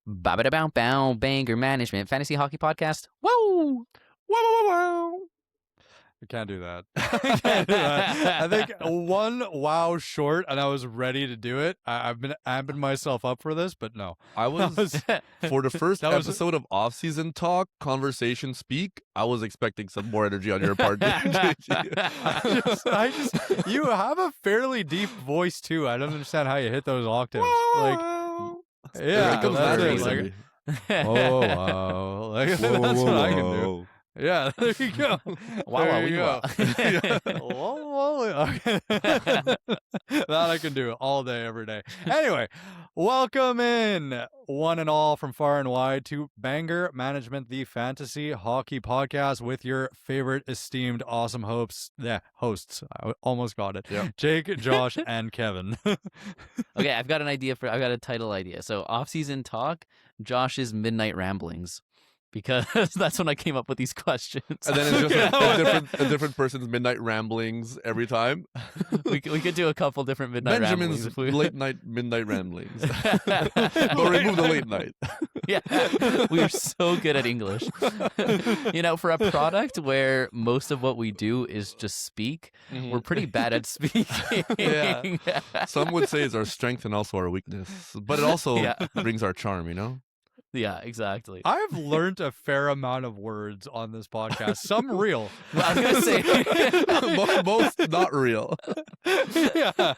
Ba-ba-da-bow-bow, Banger Management Fantasy Hockey Podcast. Whoa! Wow. I can't do that. I can't do that. I think one wow short, and I was ready to do it. I've been amping myself up for this, but no. I was for the first that was- episode of off-season talk, conversation speak. I was expecting some more energy on your part. You have a fairly deep voice too. I don't understand how you hit those octaves. Like, yeah, It comes that's it. naturally. Like, oh wow, like, that's what I can do. Yeah, there you go. There you go. That I can do all day, every day. Anyway, welcome in, one and all from far and wide, to Banger Management, the fantasy hockey podcast with your favorite esteemed awesome hosts. Yeah, hosts. I almost got it. Yeah. Jake, Josh, and Kevin. Okay, I've got a title idea. So off-season talk, Josh's Midnight Ramblings. Because that's when I came up with these questions. And then it's just a different person's midnight ramblings every time. we could do a couple different midnight Benjamin's ramblings. late night midnight ramblings. But remove the late night. Yeah, we are so good at English. For a product where most of what we do is just speak, we're pretty bad at speaking. Yeah. Some would say it's our strength and also our weakness. But it also brings our charm, you know? Yeah, exactly. I've learned a fair amount of words on this podcast. Some real. I was going to say. Most not real. Yeah.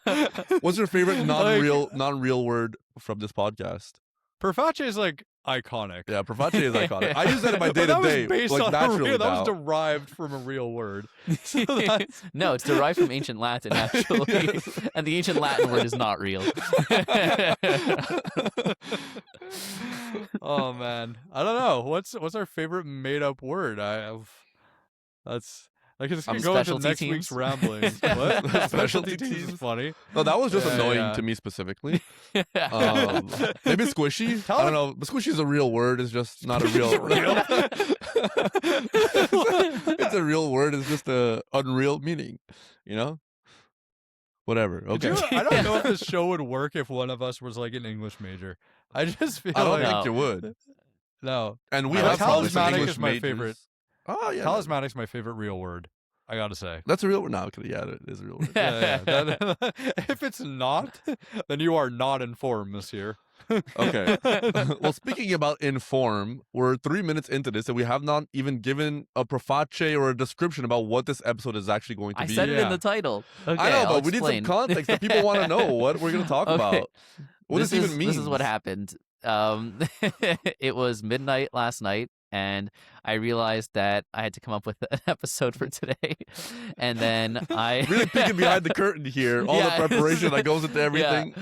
What's your favorite non-real word from this podcast? Perface is like iconic. Yeah, Perface is iconic. I use that in my day-to-day. Like naturally that now. was derived from a real word. So that's... No, it's derived from ancient Latin, actually. And the ancient Latin word is not real. Oh man, I don't know. What's our favorite made-up word? That's like it's gonna go into next week's ramblings. What? Specialty teams teams? is funny. No, that was just Yeah, annoying yeah. to me specifically. Maybe squishy. I don't know. But squishy is a real word. It's just not a real. It's a real word. It's just a unreal meaning. You know. Whatever. Okay. I don't know if this show would work if one of us was like an English major. I just feel I don't like think you would. no. And we But have probably some talismanic English is my majors. favorite. Oh yeah. Talismanic's my favorite real word. I gotta say. That's a real word. No, yeah, it is a real word. Yeah. If it's not, then you are not informed, monsieur. Okay. Well, speaking about inform, we're 3 minutes into this and we have not even given a preface or a description about what this episode is actually going to I be. said it in Yeah. the title. Okay, I know, I'll but we explain. need some context that people want to know what we're going to talk Okay. about. What does it even mean? This is what happened. It was midnight last night, and I realized that I had to come up with an episode for today. And then I Really peeking behind the curtain here. All Yeah, the preparation that goes into everything.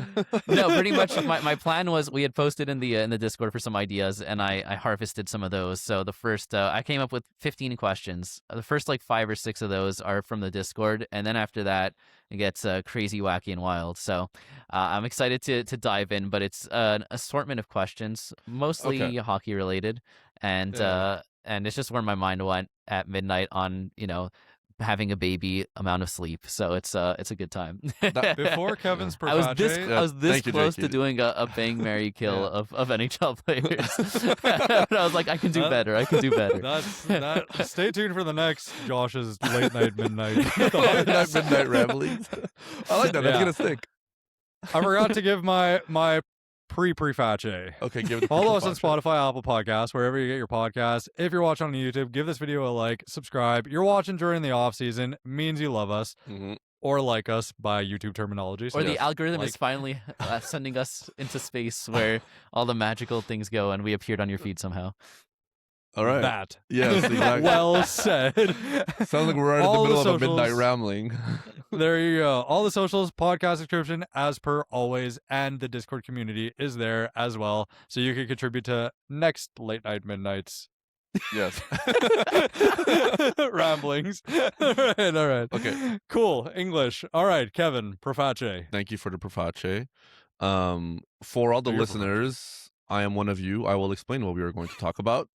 No, pretty much my plan was we had posted in the Discord for some ideas, and I harvested some of those. So the first I came up with 15 questions. The first like 5 or 6 of those are from the Discord, and then after that it gets crazy, wacky, and wild. So I'm excited to dive in, but it's an assortment of questions, mostly Okay. hockey related, and it's just where my mind went at midnight on having a baby, amount of sleep. So it's a good time. Before Kevin's I was preface, this Thank you, close Jake. to doing a bang, marry, kill Yeah. of NHL players. But I was like, I can do better. I can do better. Stay tuned for the next Josh's late night midnight. midnight ramblings. I like that. That's Yeah. going to stick. I forgot to give my preface. Okay, give it the Follow us on preface. Spotify, Apple Podcasts, wherever you get your podcasts. If you're watching on YouTube, give this video a like, subscribe. You're watching during the off season, means you love us Mhm. or like us by YouTube terminology. So Or the Yes. algorithm is Like- finally sending us into space where all the magical things go, and we appeared on your feed somehow. All right. that. Yes, exactly. Well said. Sounds like we're right in All the the middle of a midnight socials. rambling. There you go. All the socials, podcast description, as per always, and the Discord community is there as well. So you can contribute to next late night midnights Yes. ramblings. All right. Okay. Cool. English. All right, Kevin, preface. Thank you for the preface. For all the Your listeners, I am one of you. I will explain what we are going to talk about.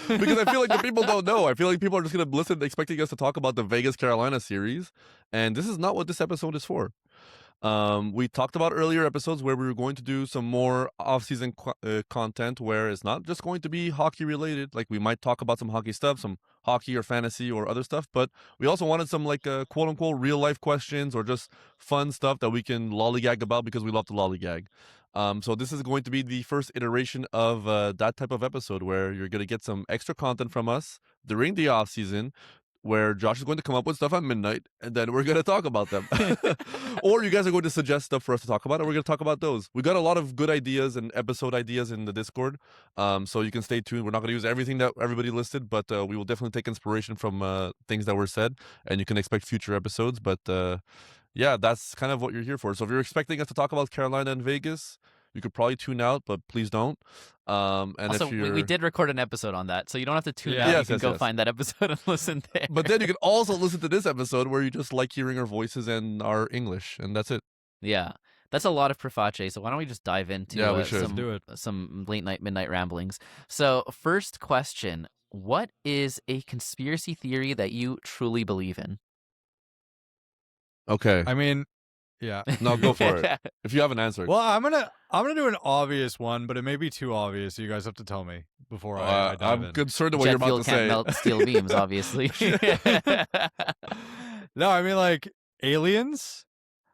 Because I feel like the people don't know. I feel like people are just going to listen expecting us to talk about the Vegas-Carolina series. And this is not what this episode is for. We talked about earlier episodes where we were going to do some more off-season content where it's not just going to be hockey related. Like we might talk about some hockey stuff, some hockey or fantasy or other stuff, but we also wanted some like quote unquote real life questions or just fun stuff that we can lollygag about because we love to lollygag. So this is going to be the first iteration of that type of episode where you're going to get some extra content from us during the off season, where Josh is going to come up with stuff at midnight, and then we're going to talk about them. Or you guys are going to suggest stuff for us to talk about, and we're going to talk about those. We got a lot of good ideas and episode ideas in the Discord, so you can stay tuned. We're not going to use everything that everybody listed, but we will definitely take inspiration from things that were said, and you can expect future episodes. But yeah, that's kind of what you're here for. So if you're expecting us to talk about Carolina and Vegas, you could probably tune out, but please don't. And also, if you're... we did record an episode on that, so you don't have to tune Yeah. out. Yes, You can yes, go yes. find that episode and listen there. But then you can also listen to this episode where you just like hearing our voices and our English, and that's it. Yeah, that's a lot of Preface. So why don't we just dive into Yeah, we should. some, Do it. some late night, midnight ramblings. So first question: what is a conspiracy theory that you truly believe in? Okay. I mean, yeah. No, go for it. If you have an answer. Well, I'm gonna do an obvious one, but it may be too obvious. So you guys have to tell me before I dive I'm in. concerned of what Jet you're about fuel to can't say. melt steel beams, obviously. No, I mean like aliens.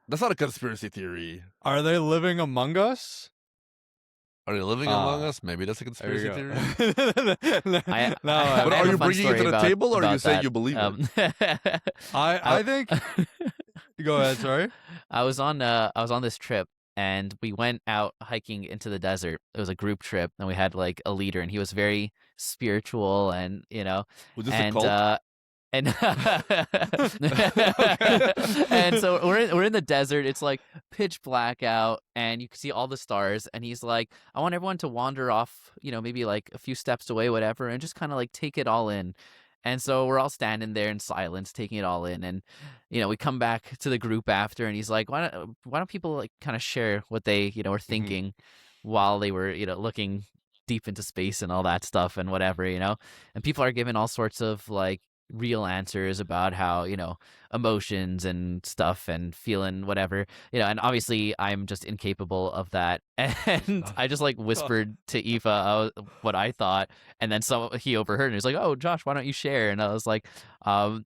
That's not a conspiracy theory. Are they living among us? Are they living among us? Maybe that's a There you conspiracy go. theory. I No, have But a are you fun bringing it story to the about- table, or are you about saying that. you believe it? I think. Go ahead. Sorry. I was on this trip and we went out hiking into the desert. It was a group trip and we had like a leader and he was very spiritual and Was this a and cult? and and so we're in the desert. It's like pitch black out and you can see all the stars and he's like, I want everyone to wander off, maybe like a few steps away, whatever, and just kind of like take it all in. And so we're all standing there in silence, taking it all in. And, we come back to the group after and he's like, why don't people like kind of share what they, were thinking while they were, looking deep into space and all that stuff and whatever, and people are giving all sorts of like real answers about how, emotions and stuff and feeling whatever, and obviously I'm just incapable of that. And I just like whispered to Aoife what I thought. And then he overheard and he's like, oh, Josh, why don't you share? And I was like, I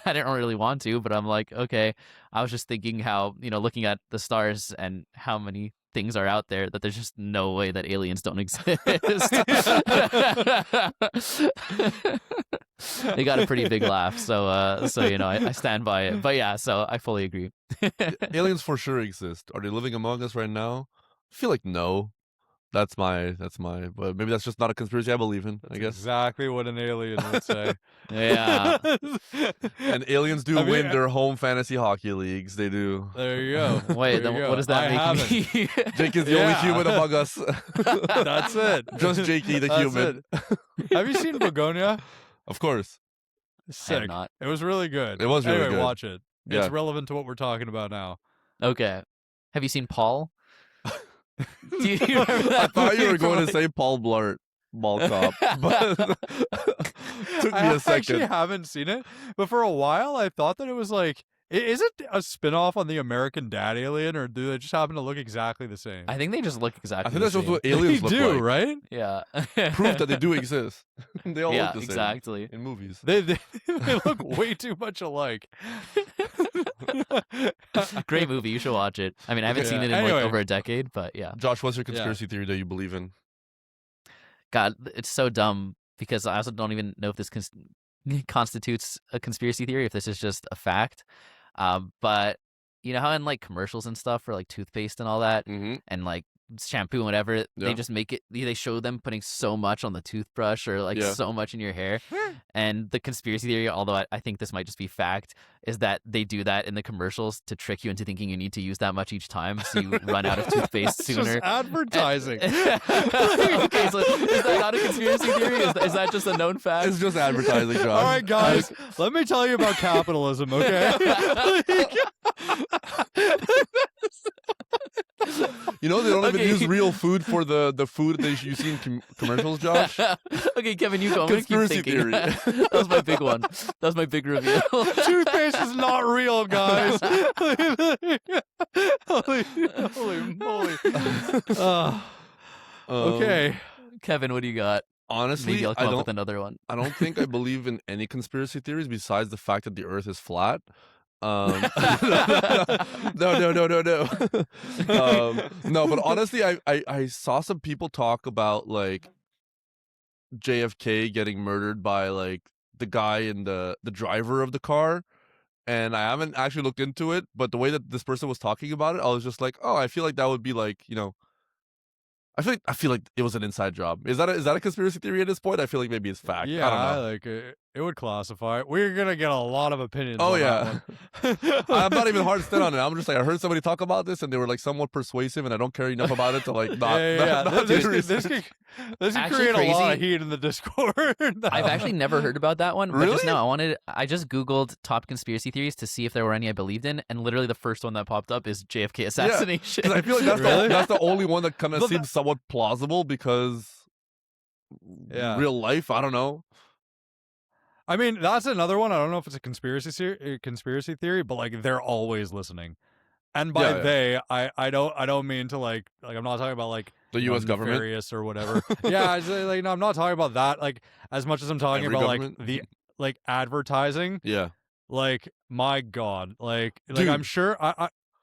didn't really want to, but I'm like, okay. I was just thinking how, looking at the stars and how many things are out there that there's just no way that aliens don't exist. They got a pretty big laugh, so I stand by it. But yeah, so I fully agree. Aliens for sure exist. Are they living among us right now? I feel like no. That's my. But maybe that's just not a conspiracy I believe in. I guess. Exactly what an alien would say. Yeah. And aliens do I mean, win their home fantasy hockey leagues. They do. There you go. Wait, There you then go. what does that I make me? Jake is the only Yeah. human among us. That's it. Just Jakey the That's human. it. Have you seen Begonia? Of course. I have Sick. not. It was really good. It was really anyway, good. watch it. Yeah. It's relevant to what we're talking about now. Okay. Have you seen Paul? Do you remember I that thought you movie were going from, to say Paul Blart, Mall Cop, but took me I a actually second. haven't seen it, but for a while I thought that it was like, is it a spin-off on the American Dad Alien, or do they just happen to look exactly the same? I think they just look exactly I think the that's just same. what aliens they look do, like. right? Yeah. Proof that they do exist. They all yeah, look the same exactly. in movies. They look way too much alike. Great movie. You should watch it. I mean, I haven't Yeah. seen it in Anyway. like over a decade, but yeah. Josh, what's your conspiracy theory that you believe in? God, it's so dumb because I also don't even know if this constitutes a conspiracy theory, if this is just a fact. But you know how in like commercials and stuff for like toothpaste and all that, Mm-hmm. and like shampoo and whatever, Yeah. they just make it. They show them putting so much on the toothbrush or like Yeah. so much in your hair. And the conspiracy theory, although I think this might just be fact, is that they do that in the commercials to trick you into thinking you need to use that much each time, so you run out of toothpaste It's sooner. just advertising. Okay, so is that not a conspiracy theory? Is that just a known fact? It's just advertising, Josh. All right, guys, let me tell you about capitalism, okay? You know, they don't even Okay. use real food for the food that you see in commercials, Josh. Okay, Kevin, you go. I'm gonna keep Conspiracy thinking. theory. That was my big one. That was my big reveal. Toothpaste is not real, guys. Holy moly. Okay. Kevin, what do you got? Honestly, Maybe I'll come up with another one. I don't think I believe in any conspiracy theories besides the fact that the Earth is flat. No. No, but honestly, I saw some people talk about like JFK getting murdered by like the guy in the driver of the car, and I haven't actually looked into it. But the way that this person was talking about it, I was just like, oh, I feel like that would be like, you know. I feel like it was an inside job. Is that a conspiracy theory at this point? I feel like maybe it's fact. Yeah, I don't know. like it would classify. We're gonna get a lot of opinions. Oh on yeah. that one. I'm not even hard set on it. I'm just like, I heard somebody talk about this and they were like somewhat persuasive, and I don't care enough about it to like not. Yeah. not This do could research. Actually create a lot crazy. of heat in the Discord. I've actually never heard about that one. But just Really? now, I just Googled top conspiracy theories to see if there were any I believed in, and literally the first one that popped up is JFK assassination. 'Cause I feel like that's Really? that's the only one that kind of But seems somewhat plausible because Yeah. real life. I don't know. I mean, that's another one. I don't know if it's a conspiracy theory, but like they're always listening. And by Yeah, yeah. I don't mean to like I'm not talking about like The U.S. government. nefarious or whatever. Yeah, I say, like no, I'm not talking about that. Like as much as I'm talking Every about government? like the like advertising. Yeah. Like my God, like Dude. I'm sure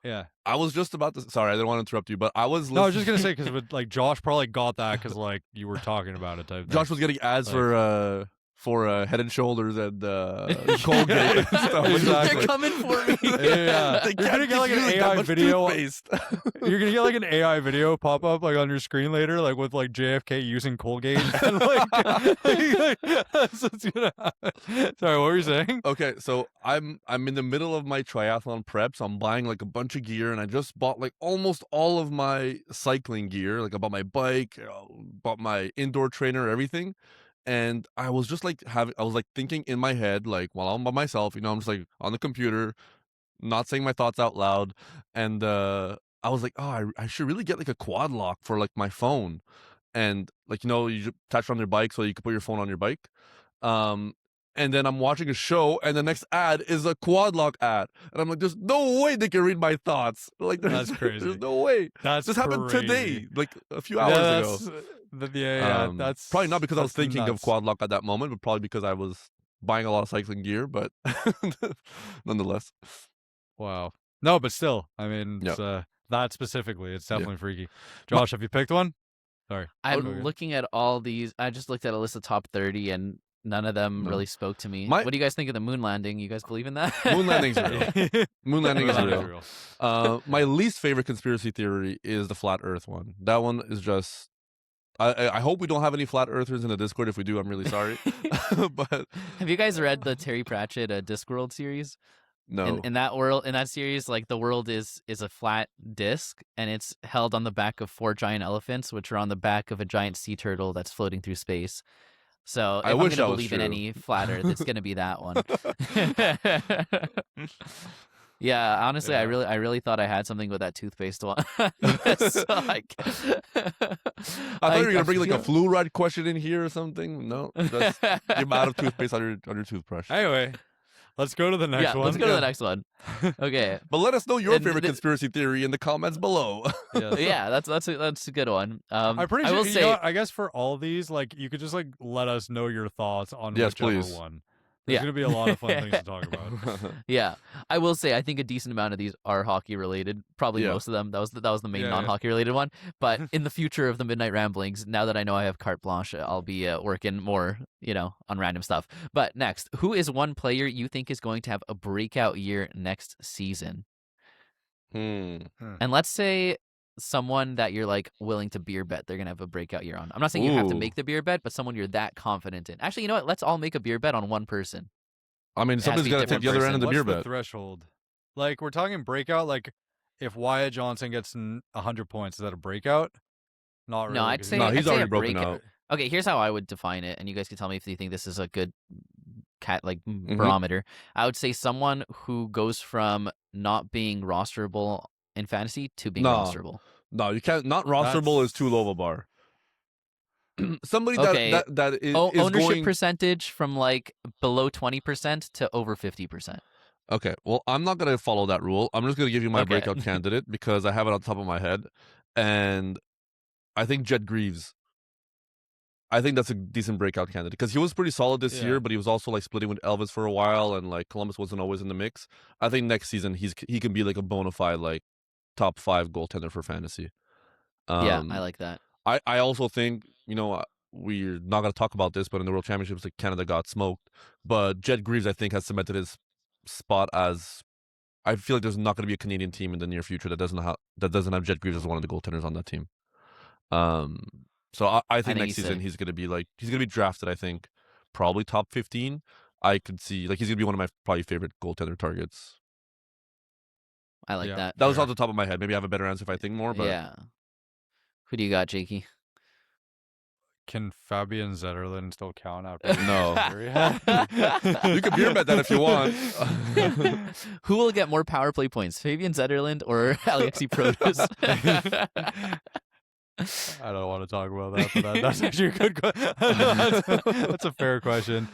yeah. I was just about to. Sorry, I didn't want to interrupt you, but I was. No, I was just listening- gonna say because like Josh probably got that because like you were talking about it. Type thing. Josh was getting ads Like- for Head and Shoulders and Colgate and stuff. Exactly. They're coming for me. Yeah. They You're gonna can't get like an use that AI much video. toothpaste. You're gonna get like an AI video pop up like on your screen later, like with like JFK using Colgate and like that's what's gonna happen. Sorry, what were you saying? Okay, so I'm in the middle of my triathlon prep, so I'm buying like a bunch of gear, and I just bought like almost all of my cycling gear. Like I bought my bike, bought my indoor trainer, everything. And I was just like I was like thinking in my head, like while I'm by myself, you know, I'm just like on the computer, not saying my thoughts out loud. And I was like, oh, I should really get like a quad lock for like my phone. And like, you know, you just attach it on your bike so you can put your phone on your bike. And then I'm watching a show, and the next ad is a quad lock ad, and I'm like, "There's no way they can read my thoughts." Like, That's crazy. There's no way. That's This happened crazy. today, like a few hours ago. Yeah, that's probably not because I was that's thinking of nuts. quad lock at that moment, but probably because I was buying a lot of cycling gear. But nonetheless, Wow. No, but still, I mean, Yeah. it's, that specifically, it's definitely freaky. Josh, have you picked one? Sorry. I'm Okay. looking at all these. I just looked at a list of top 30, and none of them No. really spoke to me. My- What do you guys think of the moon landing? You guys believe in that? moon landing's real. Moon landing is That real. My least favorite conspiracy theory is the flat Earth one. That one is just. I hope we don't have any flat earthers in the Discord. If we do, I'm really sorry. But Have you guys read the Terry Pratchett Discworld series? no. In that series, like the world is a flat disc, and it's held on the back of 4 giant elephants, which are on the back of a giant sea turtle that's floating through space. So if I I'm wish gonna that was believe in true. any flat Earth, it's gonna be that one. Yeah, honestly, Yeah. I really thought I had something with that toothpaste one. So I thought you were gonna bring like a flu ride question in here or something. No, that's the amount of toothpaste on your toothbrush. Anyway, let's go to the next one. Let's go to the next one. Okay. But let us know your And favorite the- conspiracy theory in the comments below. Yes. Yeah, that's a good one. I'm pretty I sure. will you say, know what, I guess for all these, like, you could just like let us know your thoughts on Yes, whichever please. one. There's Yeah. gonna be a lot of fun things to talk about. yeah, I will say I think a decent amount of these are hockey related. Probably Yeah. most of them. That was the main Yeah, non-hockey related one. But in the future of the Midnight Ramblings, now that I know I have carte blanche, I'll be working more, on random stuff. But next, who is one player you think is going to have a breakout year next season? And let's say someone that you're like willing to beer bet they're gonna have a breakout year on. I'm not saying you have to Ooh. make the beer bet, but someone you're that confident in. Actually, you know what? Let's all make a beer bet on one person. I mean, has to somebody's be got to different take the other end of the What's beer the bet. threshold? Like, we're talking breakout. Like, if Wyatt Johnson gets 100 points, is that a breakout? Not really. No, I'd 'cause say No, I'd he's say already a broken breakout. out. Okay, here's how I would define it, and you guys can tell me if you think this is a good Mm-hmm. barometer. I would say someone who goes from not being rosterable in fantasy to being No. rosterable. No, you can't. Not rosterable is too low of a bar. Somebody Okay. that is Ownership going. percentage from like below 20% to over 50%. Okay, well, I'm not gonna follow that rule. I'm just gonna give you my Okay. breakout candidate because I have it on top of my head, and I think Jet Greaves. I think that's a decent breakout candidate because he was pretty solid this year, but he was also like splitting with Elvis for a while, and like Columbus wasn't always in the mix. I think next season he can be like a bona fide like top 5 goaltender for fantasy. Yeah, I like that. I also think we're not gonna talk about this, but in the World Championships, like Canada got smoked, but Jet Greaves I think has cemented his spot as. I feel like there's not going to be a Canadian team in the near future that doesn't have Jet Greaves as one of the goaltenders on that team. So I think next season he's going to be drafted. I think probably top 15. I could see like he's going to be one of my probably favorite goaltender targets. I like that. That was off the top of my head. Maybe I have a better answer if I think more. But yeah. Who do you got, Jakey? Can Fabian Zetterlund still count out? No. You can beer bet that if you want. Who will get more power play points, Fabian Zetterlund or Alexei Protas? I don't want to talk about that, but that's actually a good question. That's a fair question.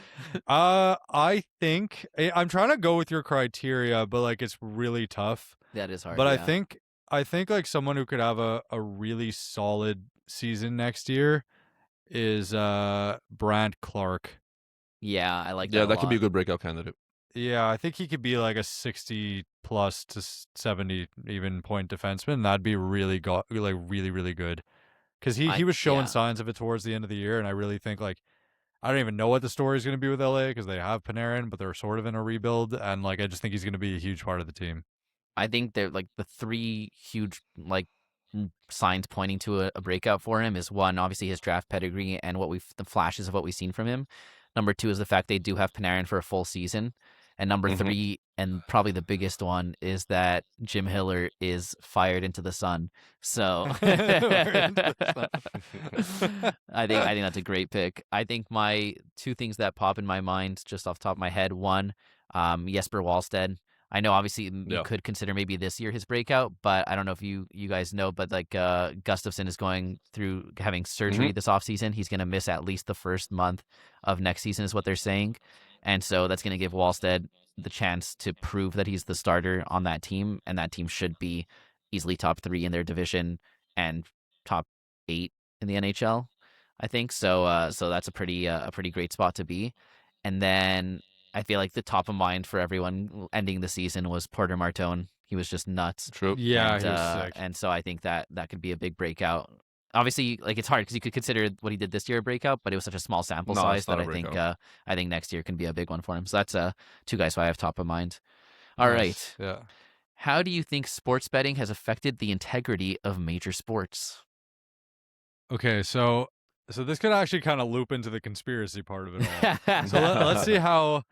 I think I'm trying to go with your criteria, but like it's really tough. That is hard. But yeah. I think like someone who could have a really solid season next year is Brandt Clark. Yeah, I like that. Yeah, that could be a good breakout candidate. Yeah, I think he could be like a 60 plus to 70 even point defenseman. That'd be really really good. Because he was showing signs of it towards the end of the year, and I really think like I don't even know what the story is going to be with LA because they have Panarin, but they're sort of in a rebuild, and like I just think he's going to be a huge part of the team. I think they're like the 3 huge like signs pointing to a breakout for him is one, obviously his draft pedigree and the flashes of what we've seen from him. Number 2 is the fact they do have Panarin for a full season. And number 3, and probably the biggest one, is that Jim Hiller is fired into the sun. So I think that's a great pick. I think my 2 things that pop in my mind just off the top of my head. One, Jesper Wallstedt. I know obviously you could consider maybe this year his breakout, but I don't know if you guys know, but like Gustafsson is going through having surgery this offseason. He's going to miss at least the first month of next season is what they're saying. And so that's going to give Wallstedt the chance to prove that he's the starter on that team, and that team should be easily top 3 in their division and top 8 in the NHL, I think. So so that's a pretty great spot to be. And then I feel like the top of mind for everyone ending the season was Porter Martone. He was just nuts. True. Yeah, he was sick. And so I think that could be a big breakout. Obviously, like it's hard because you could consider what he did this year a breakout, but it was such a small sample size that I think next year can be a big one for him. So that's 2 guys who I have top of mind. All right. Yeah. How do you think sports betting has affected the integrity of major sports? Okay, so this could actually kind of loop into the conspiracy part of it all. So let's see how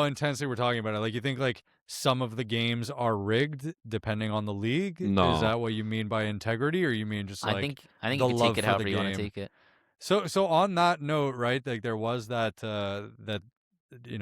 intensely we're talking about it. Like, you think like some of the games are rigged depending on the league? No. Is that what you mean by integrity, or you mean just like I think the you can love take it for however the you want to game? take it. So on that note, right? Like there was that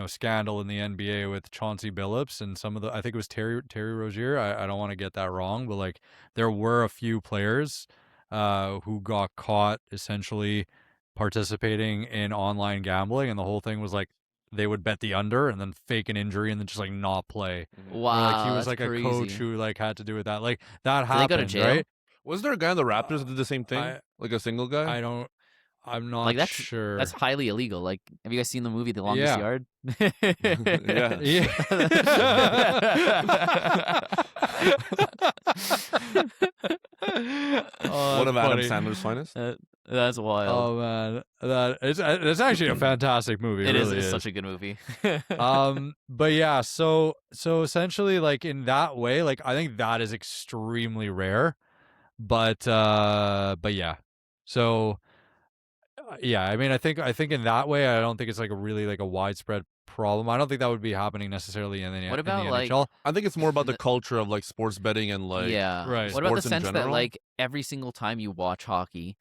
scandal in the NBA with Chauncey Billups and some of the, I think it was Terry Rozier. I don't want to get that wrong, but like there were a few players who got caught essentially participating in online gambling, and the whole thing was like they would bet the under and then fake an injury and then just like not play. Wow, or like he was like crazy. a coach who like had to do with that. Like that Did they go to happened, jail? right? Was there a guy in the Raptors that did the same thing? Like a single guy? I'm not like that's sure. That's highly illegal. Like, have you guys seen the movie The Longest Yard? Yeah. One of Adam Sandler's finest. That's wild. Oh man, it's actually a fantastic movie. It really is such a good movie. But yeah, so essentially, like in that way, like I think that is extremely rare. But yeah, so yeah, I mean, I think in that way, I don't think it's like a really like a widespread problem. I don't think that would be happening necessarily in the What about, in the like, NHL. I think it's more about the culture of like sports betting and like yeah. Right. What about the sports in sense that general? like every single time you watch hockey,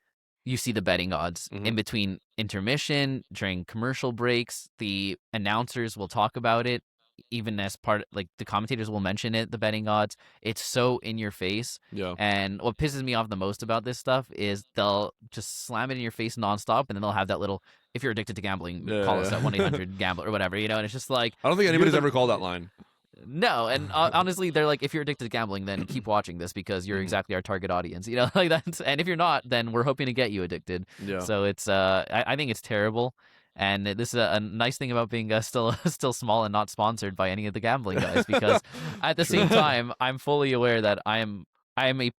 you see the betting odds in between intermission, during commercial breaks, the announcers will talk about it even as part like the commentators will mention it, the betting odds. It's so in your face. Yeah. And what pisses me off the most about this stuff is they'll just slam it in your face nonstop, and then they'll have that little, if you're addicted to gambling, call us at 1-800-GAMBLER or whatever, and it's just like, I don't think anybody's ever called that line. no, and honestly, they're like, if you're addicted to gambling, then keep watching this because you're exactly our target audience, like that. And if you're not, then we're hoping to get you addicted. Yeah. So it's, I think it's terrible. And this is a nice thing about being still small and not sponsored by any of the gambling guys, because at the same time, I'm fully aware that I am a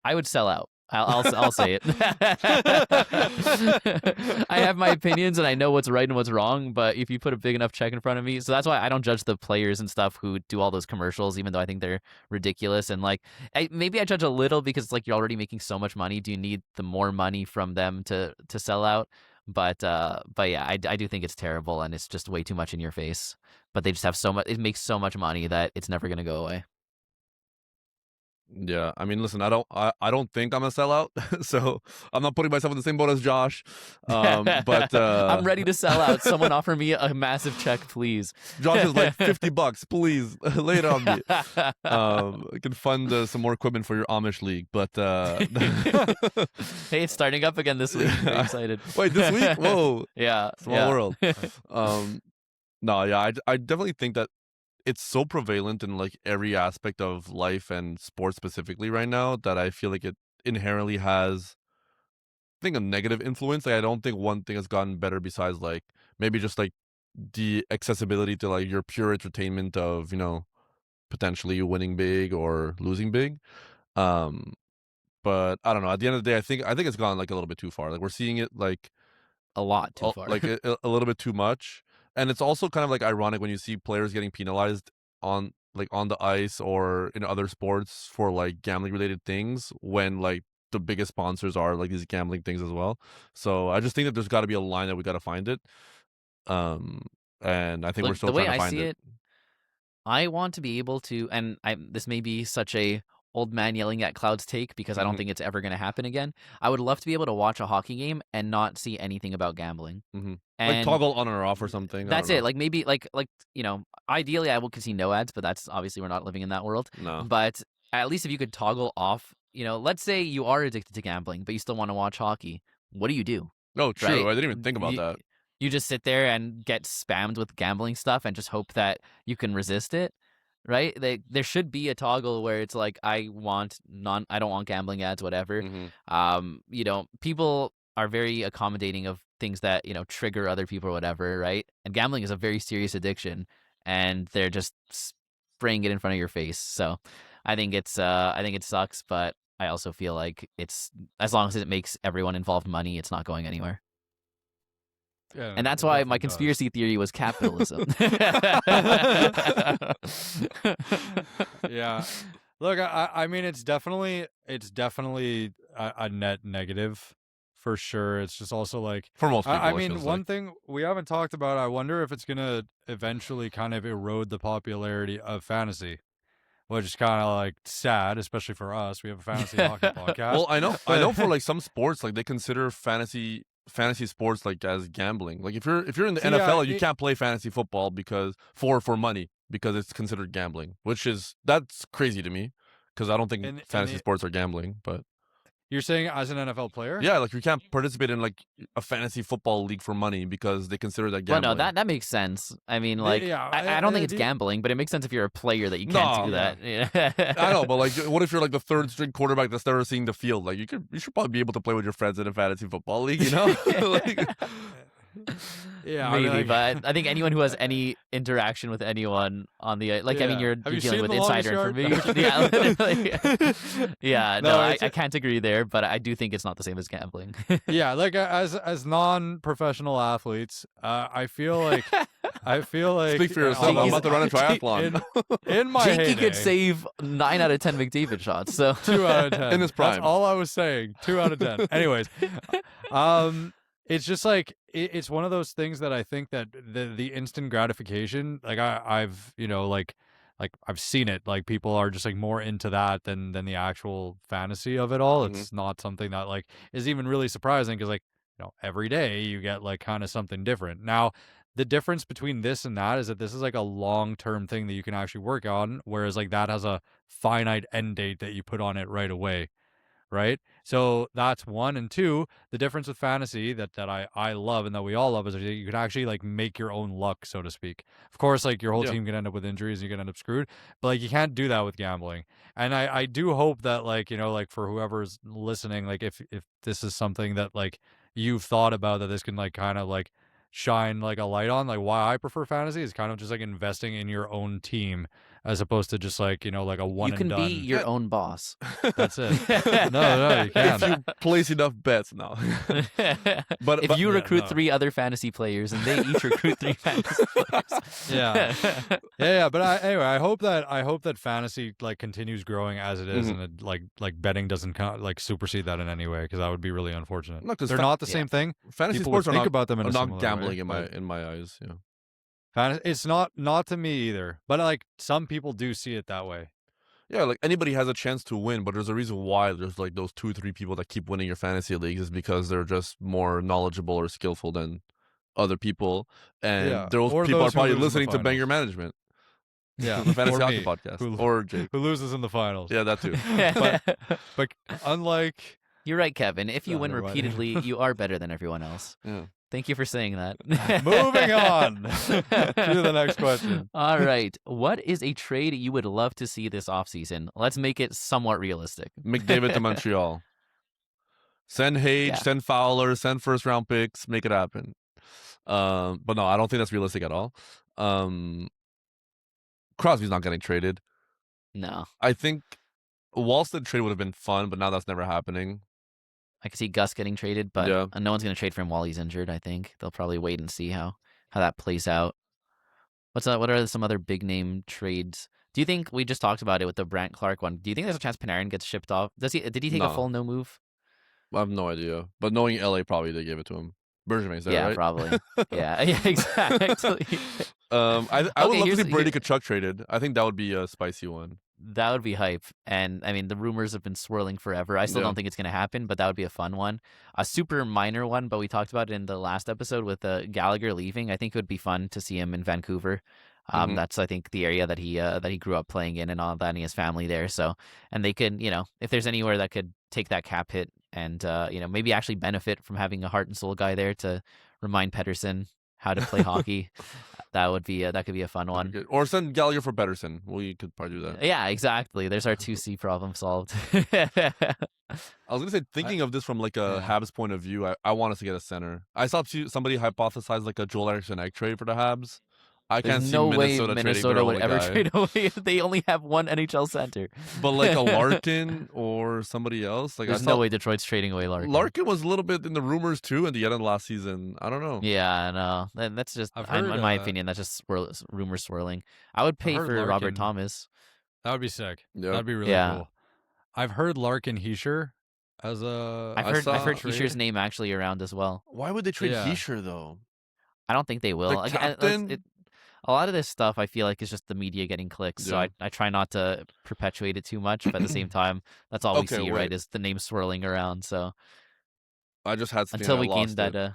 I would sell out. I'll say it. I have my opinions and I know what's right and what's wrong, but if you put a big enough check in front of me, so that's why I don't judge the players and stuff who do all those commercials, even though I think they're ridiculous. And like, maybe I judge a little because it's like, you're already making so much money. Do you need the more money from them to sell out? But yeah, I do think it's terrible and it's just way too much in your face. But they just have so much. It makes so much money that it's never gonna go away. Yeah, I mean, listen, I don't think I'm a sellout, so I'm not putting myself in the same boat as Josh. But I'm ready to sell out. Someone offer me a massive check, please. Josh is like $50, please lay it on me. I can fund some more equipment for your Amish league, but hey, it's starting up again this week. I'm excited. Wait, this week? Whoa, yeah, small world. No, yeah, I definitely think that it's so prevalent in like every aspect of life and sports specifically right now that I feel like it inherently has, I think, a negative influence. Like, I don't think one thing has gotten better besides like maybe just like the accessibility to like your pure entertainment of, potentially you winning big or losing big. But I don't know. At the end of the day, I think it's gone like a little bit too far. Like, we're seeing it like a lot too far. like a little bit too much. And it's also kind of like ironic when you see players getting penalized on the ice or in other sports for like gambling related things when like the biggest sponsors are like these gambling things as well. So I just think that there's got to be a line that we got to find it. And I think we're still trying to find it. I want to be able to, and this may be such a old man yelling at clouds take because I don't think it's ever going to happen again. I would love to be able to watch a hockey game and not see anything about gambling. Mm-hmm. And like toggle on or off or something. That's it. Like maybe like ideally I could see no ads, but that's obviously we're not living in that world. No. But at least if you could toggle off, let's say you are addicted to gambling, but you still want to watch hockey. What do you do? Oh, true. Right? I didn't even think about that. You just sit there and get spammed with gambling stuff and just hope that you can resist it. Right? There should be a toggle where it's like, I don't want gambling ads, whatever. People are very accommodating of things that, trigger other people or whatever, right? And gambling is a very serious addiction and they're just spraying it in front of your face. So I think it sucks, but I also feel like it's, as long as it makes everyone involved money, it's not going anywhere. Yeah, and that's why my conspiracy theory was capitalism. Yeah. Look, I mean, it's definitely a net negative for sure. It's just also like, for most people, I mean, one thing we haven't talked about, I wonder if it's going to eventually kind of erode the popularity of fantasy, which is kind of like sad, especially for us. We have a fantasy hockey podcast. Well, I know for like some sports, like they consider fantasy sports like as gambling. Like if you're in the NFL, you can't play fantasy football because for money because it's considered gambling, that's crazy to me because I don't think fantasy sports are gambling. But you're saying as an NFL player? Yeah, like you can't participate in like a fantasy football league for money because they consider that gambling. Well, no, that makes sense. I mean, like, I don't think it's gambling, but it makes sense if you're a player that you can't do that. Yeah. I know, but like, what if you're like the third string quarterback that's never seeing the field? Like, you should probably be able to play with your friends in a fantasy football league, like, yeah, maybe, but I think anyone who has any interaction with anyone on the I mean, you're dealing with insider information. I can't agree there, but I do think it's not the same as gambling. Yeah, like as non-professional athletes, I feel like speak for yourself. I'm about to run a triathlon. In my Jakey heyday, could save 9 out of 10 McDavid shots. So 2 out of 10 in his prime. That's all I was saying. 2 out of 10. Anyways, it's just like it's one of those things that I think that the instant gratification, like I've I've seen it, like people are just like more into that than the actual fantasy of it all. It's not something that like is even really surprising because like every day you get like kind of something different. Now the difference between this and that is that this is like a long-term thing that you can actually work on, whereas like that has a finite end date that you put on it right away. Right? So that's one. And two, the difference with fantasy that I love and that we all love is that you can actually like make your own luck, so to speak. Of course, like your whole Yeah. team can end up with injuries and you can end up screwed, but like you can't do that with gambling. And I do hope that like, like for whoever's listening, like if this is something that like you've thought about, that this can like kind of like shine like a light on, like why I prefer fantasy is kind of just like investing in your own team as opposed to just like, like a one You and can done. be your own boss. That's it. No, you can't. If you place enough bets now. But if you yeah, recruit no. 3 other fantasy players and they each recruit 3 fantasy players. yeah. But anyway, I hope that fantasy like continues growing as it is, and it, like betting doesn't like supersede that in any way, because that would be really unfortunate. No, 'cause they're not the same thing. fantasy People sports would are think not, about them in are a not similar gambling way, in my eyes. Yeah. fantasy, it's not to me either. But like some people do see it that way. Yeah, like anybody has a chance to win, but there's a reason why there's like those 2-3 people that keep winning your fantasy leagues is because they're just more knowledgeable or skillful than other people, and Yeah, those or people those are who probably lose in the listening to finals. Banger Management, Yeah, the fantasy or hockey me, podcast, or Jake. who loses in the finals. Yeah, that too. But unlike You're right, Kevin. If you No, win never mind. repeatedly, you are better than everyone else. Yeah. Thank you for saying that. moving on to the next question. All right. What is a trade you would love to see this offseason? Let's make it somewhat realistic. McDavid to Montreal. Send Hage, Yeah. send Fowler, send first round picks, make it happen. But no, I don't think that's realistic at all. Crosby's not getting traded. No. I think Wallstead trade would have been fun, but now that's never happening. I could see Gus getting traded, but Yeah. no one's going to trade for him while he's injured, I think. They'll probably wait and see how that plays out. What are some other big name trades? Do you think, we just talked about it with the Brant Clark one, do you think there's a chance Panarin gets shipped off? Did he take a No. full no move? I have no idea. But knowing LA, probably they gave it to him. Bergevin's there, Yeah, right? probably. yeah, exactly. I would Okay, love to see here's- Brady Kachuk traded. I think that would be a spicy one. That would be hype. And I mean, the rumors have been swirling forever. I still Yeah. don't think it's going to happen, but that would be a fun one. A super minor one, but we talked about it in the last episode with Gallagher leaving. I think it would be fun to see him in Vancouver. Mhm. That's, I think, the area that he grew up playing in and all that, and he has family there. So, and they could, if there's anywhere that could take that cap hit and, maybe actually benefit from having a heart and soul guy there to remind Pettersson how to play hockey, that could be a fun That'd one. be good. Or send Gallagher for Pedersen. We could probably do that. Yeah, exactly. There's our 2C problem solved. I was gonna say, thinking of this from like a Habs point of view, I want us to get a center. I saw somebody hypothesize like a Joel Eriksson egg trade for the Habs. I can't There's see no way Minnesota Minnesota would ever trade trade away. They only have one NHL center. but like a Larkin or somebody else. Like There's I saw no way Detroit's trading away Larkin. Larkin was a little bit in the rumors too at the end of last season. I don't know. Yeah, no, that's just, I've in heard, my opinion, that's just rumors swirling. I would pay heard for Robert Larkin- Thomas. That would be sick. Yeah. That'd be really Yeah. cool. I've heard Larkin Hischier as a. I've heard trade. Fischer's name actually around as well. Why would they trade Yeah. Hischier though? I don't think they will. The Again, captain? a lot of this stuff I feel like is just the media getting clicks, so Yeah. I try not to perpetuate it too much. But at the same time, that's all we Okay, see, wait. right? Is the name swirling around. So I just had until we gain that,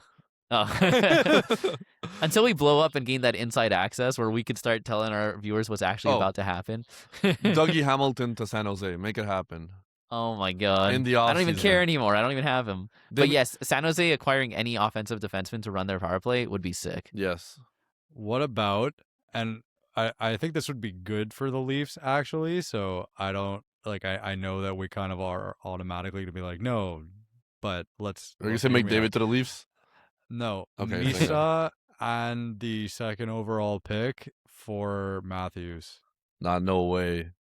until we blow up and gain that inside access where we could start telling our viewers what's actually Oh. about to happen. Dougie Hamilton to San Jose. Make it happen. Oh my god! In the I don't even offseason. care anymore. I don't even have him. They- But yes, San Jose acquiring any offensive defenseman to run their power play would be sick. Yes. What about, and I think this would be good for the Leafs actually. So I don't I know that we kind of are automatically to be like no, but let's. Are you saying hear me McDavid out. to the Leafs? No, Okay, Misa and the second overall pick for Matthews. Nah, no way.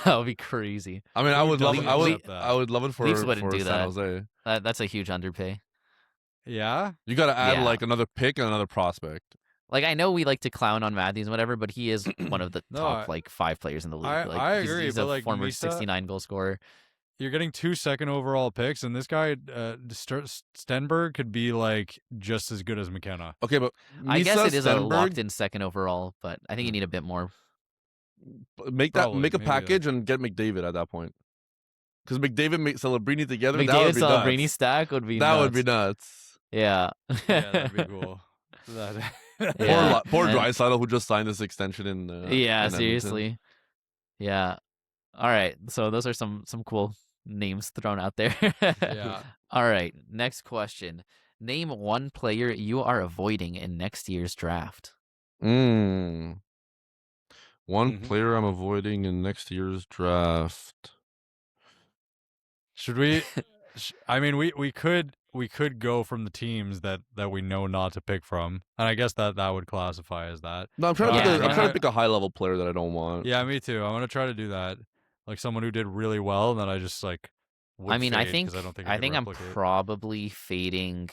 That would be crazy. I mean, I Who would love it. doesn't I would. accept that? I would love it for Leafs wouldn't do San that. Jose. That's a huge underpay. Yeah, You got to add Yeah. like another pick and another prospect. Like, I know we like to clown on Matthews and whatever, but he is one of the No, top 5 players in the league. I He's- agree, He's but, a like, former Misa- 69 goal scorer. you're getting 2 second overall picks, and this guy Stenberg could be like just as good as McKenna. Okay, but I guess Misa, it is a Stenberg, locked-in second overall, but I think you need a bit more. make Probably, a maybe, package and get McDavid at that point. Because McDavid make Celebrini together. that McDavid would be Celebrini nuts. stack would be That nuts. would be nuts. Yeah. Yeah, that'd be cool. That- Yeah. Poor And- Draisaitl who just signed this extension in yeah, in Edmonton. seriously. Yeah. All right. So those are some cool names thrown out there. Yeah. All right. Next question. Name one player you are avoiding in next year's draft. One Mhm. player I'm avoiding in next year's draft. Should we? I mean, we could go from the teams that we know not to pick from, and I guess that would classify as that. No, I'm trying to Yeah, pick. I'm yeah. trying to pick a high level player that I don't want. Yeah, me too. I'm gonna try to do that, like someone who did really well, and then I just like. I mean, I fade think 'cause I don't think I can think I'm replicate. probably fading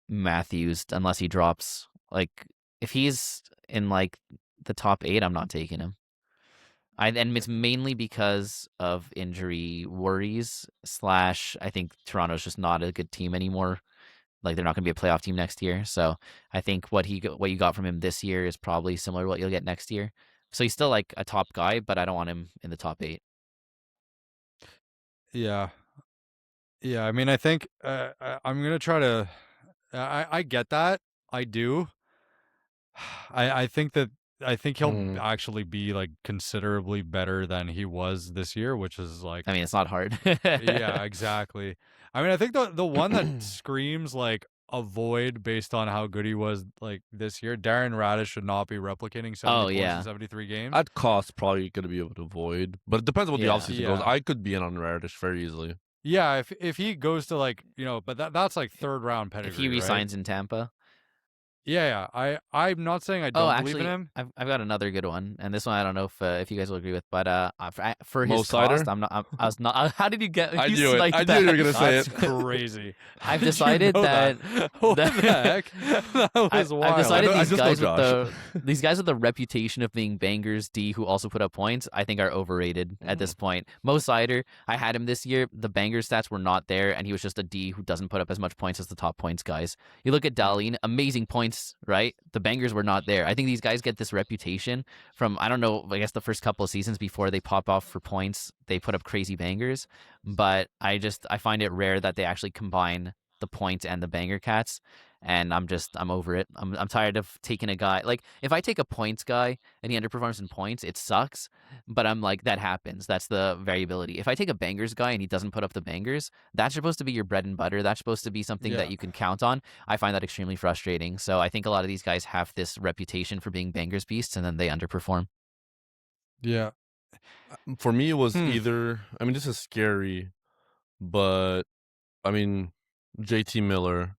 Matthews unless he drops. Like, if he's in like the top 8, I'm not taking him. And it's mainly because of injury worries / I think Toronto's just not a good team anymore. Like, they're not going to be a playoff team next year. So I think what you got from him this year is probably similar to what you'll get next year. So he's still like a top guy, but I don't want him in the top 8. Yeah. Yeah, I mean, I think I'm gonna try to. I get that. I do. I think he'll Mm. actually be like considerably better than he was this year, which is like. I mean, it's not hard. Yeah, exactly. I mean, I think the one that screams like avoid based on how good he was like this year, Darren Radish should not be replicating 70 Oh, points yeah. in 73 games. At cost, probably going to be able to avoid, but it depends on what the Yeah. offseason goes. Yeah. I could be in on Radish very easily. Yeah, if he goes to like, but that's like third round pedigree. If he resigns in Tampa. Yeah. I'm not saying I don't Oh, believe in actually, him. I've got another good one, and this one I don't know if you guys will agree with, but for Mo his Sider? cost, I was not. How did you get? I you knew it. sniped I knew you were that? gonna say That's it. crazy. I've How'd you decided know that what that- the heck? That was wild. I've decided I these just know guys with Josh. these guys with the reputation of being bangers D who also put up points, I think are overrated at this point. Mo Sider, I had him this year. The banger stats were not there, and he was just a D who doesn't put up as much points as the top points guys. You look at Darlene, amazing points, right? The bangers were not there. I think these guys get this reputation from, I don't know, I guess the first couple of seasons before they pop off for points, they put up crazy bangers, but I find it rare that they actually combine the points and the banger cats, and I'm over it. I'm tired of taking a guy, like, if I take a points guy and he underperforms in points, it sucks, but I'm like, that happens. That's the variability. If I take a bangers guy and he doesn't put up the bangers, that's supposed to be your bread and butter. That's supposed to be something that Yeah. you can count on. I find that extremely frustrating. So I think a lot of these guys have this reputation for being bangers beasts, and then they underperform. Yeah. For me, it was Hmm. either. I mean, this is scary, but I mean, JT Miller,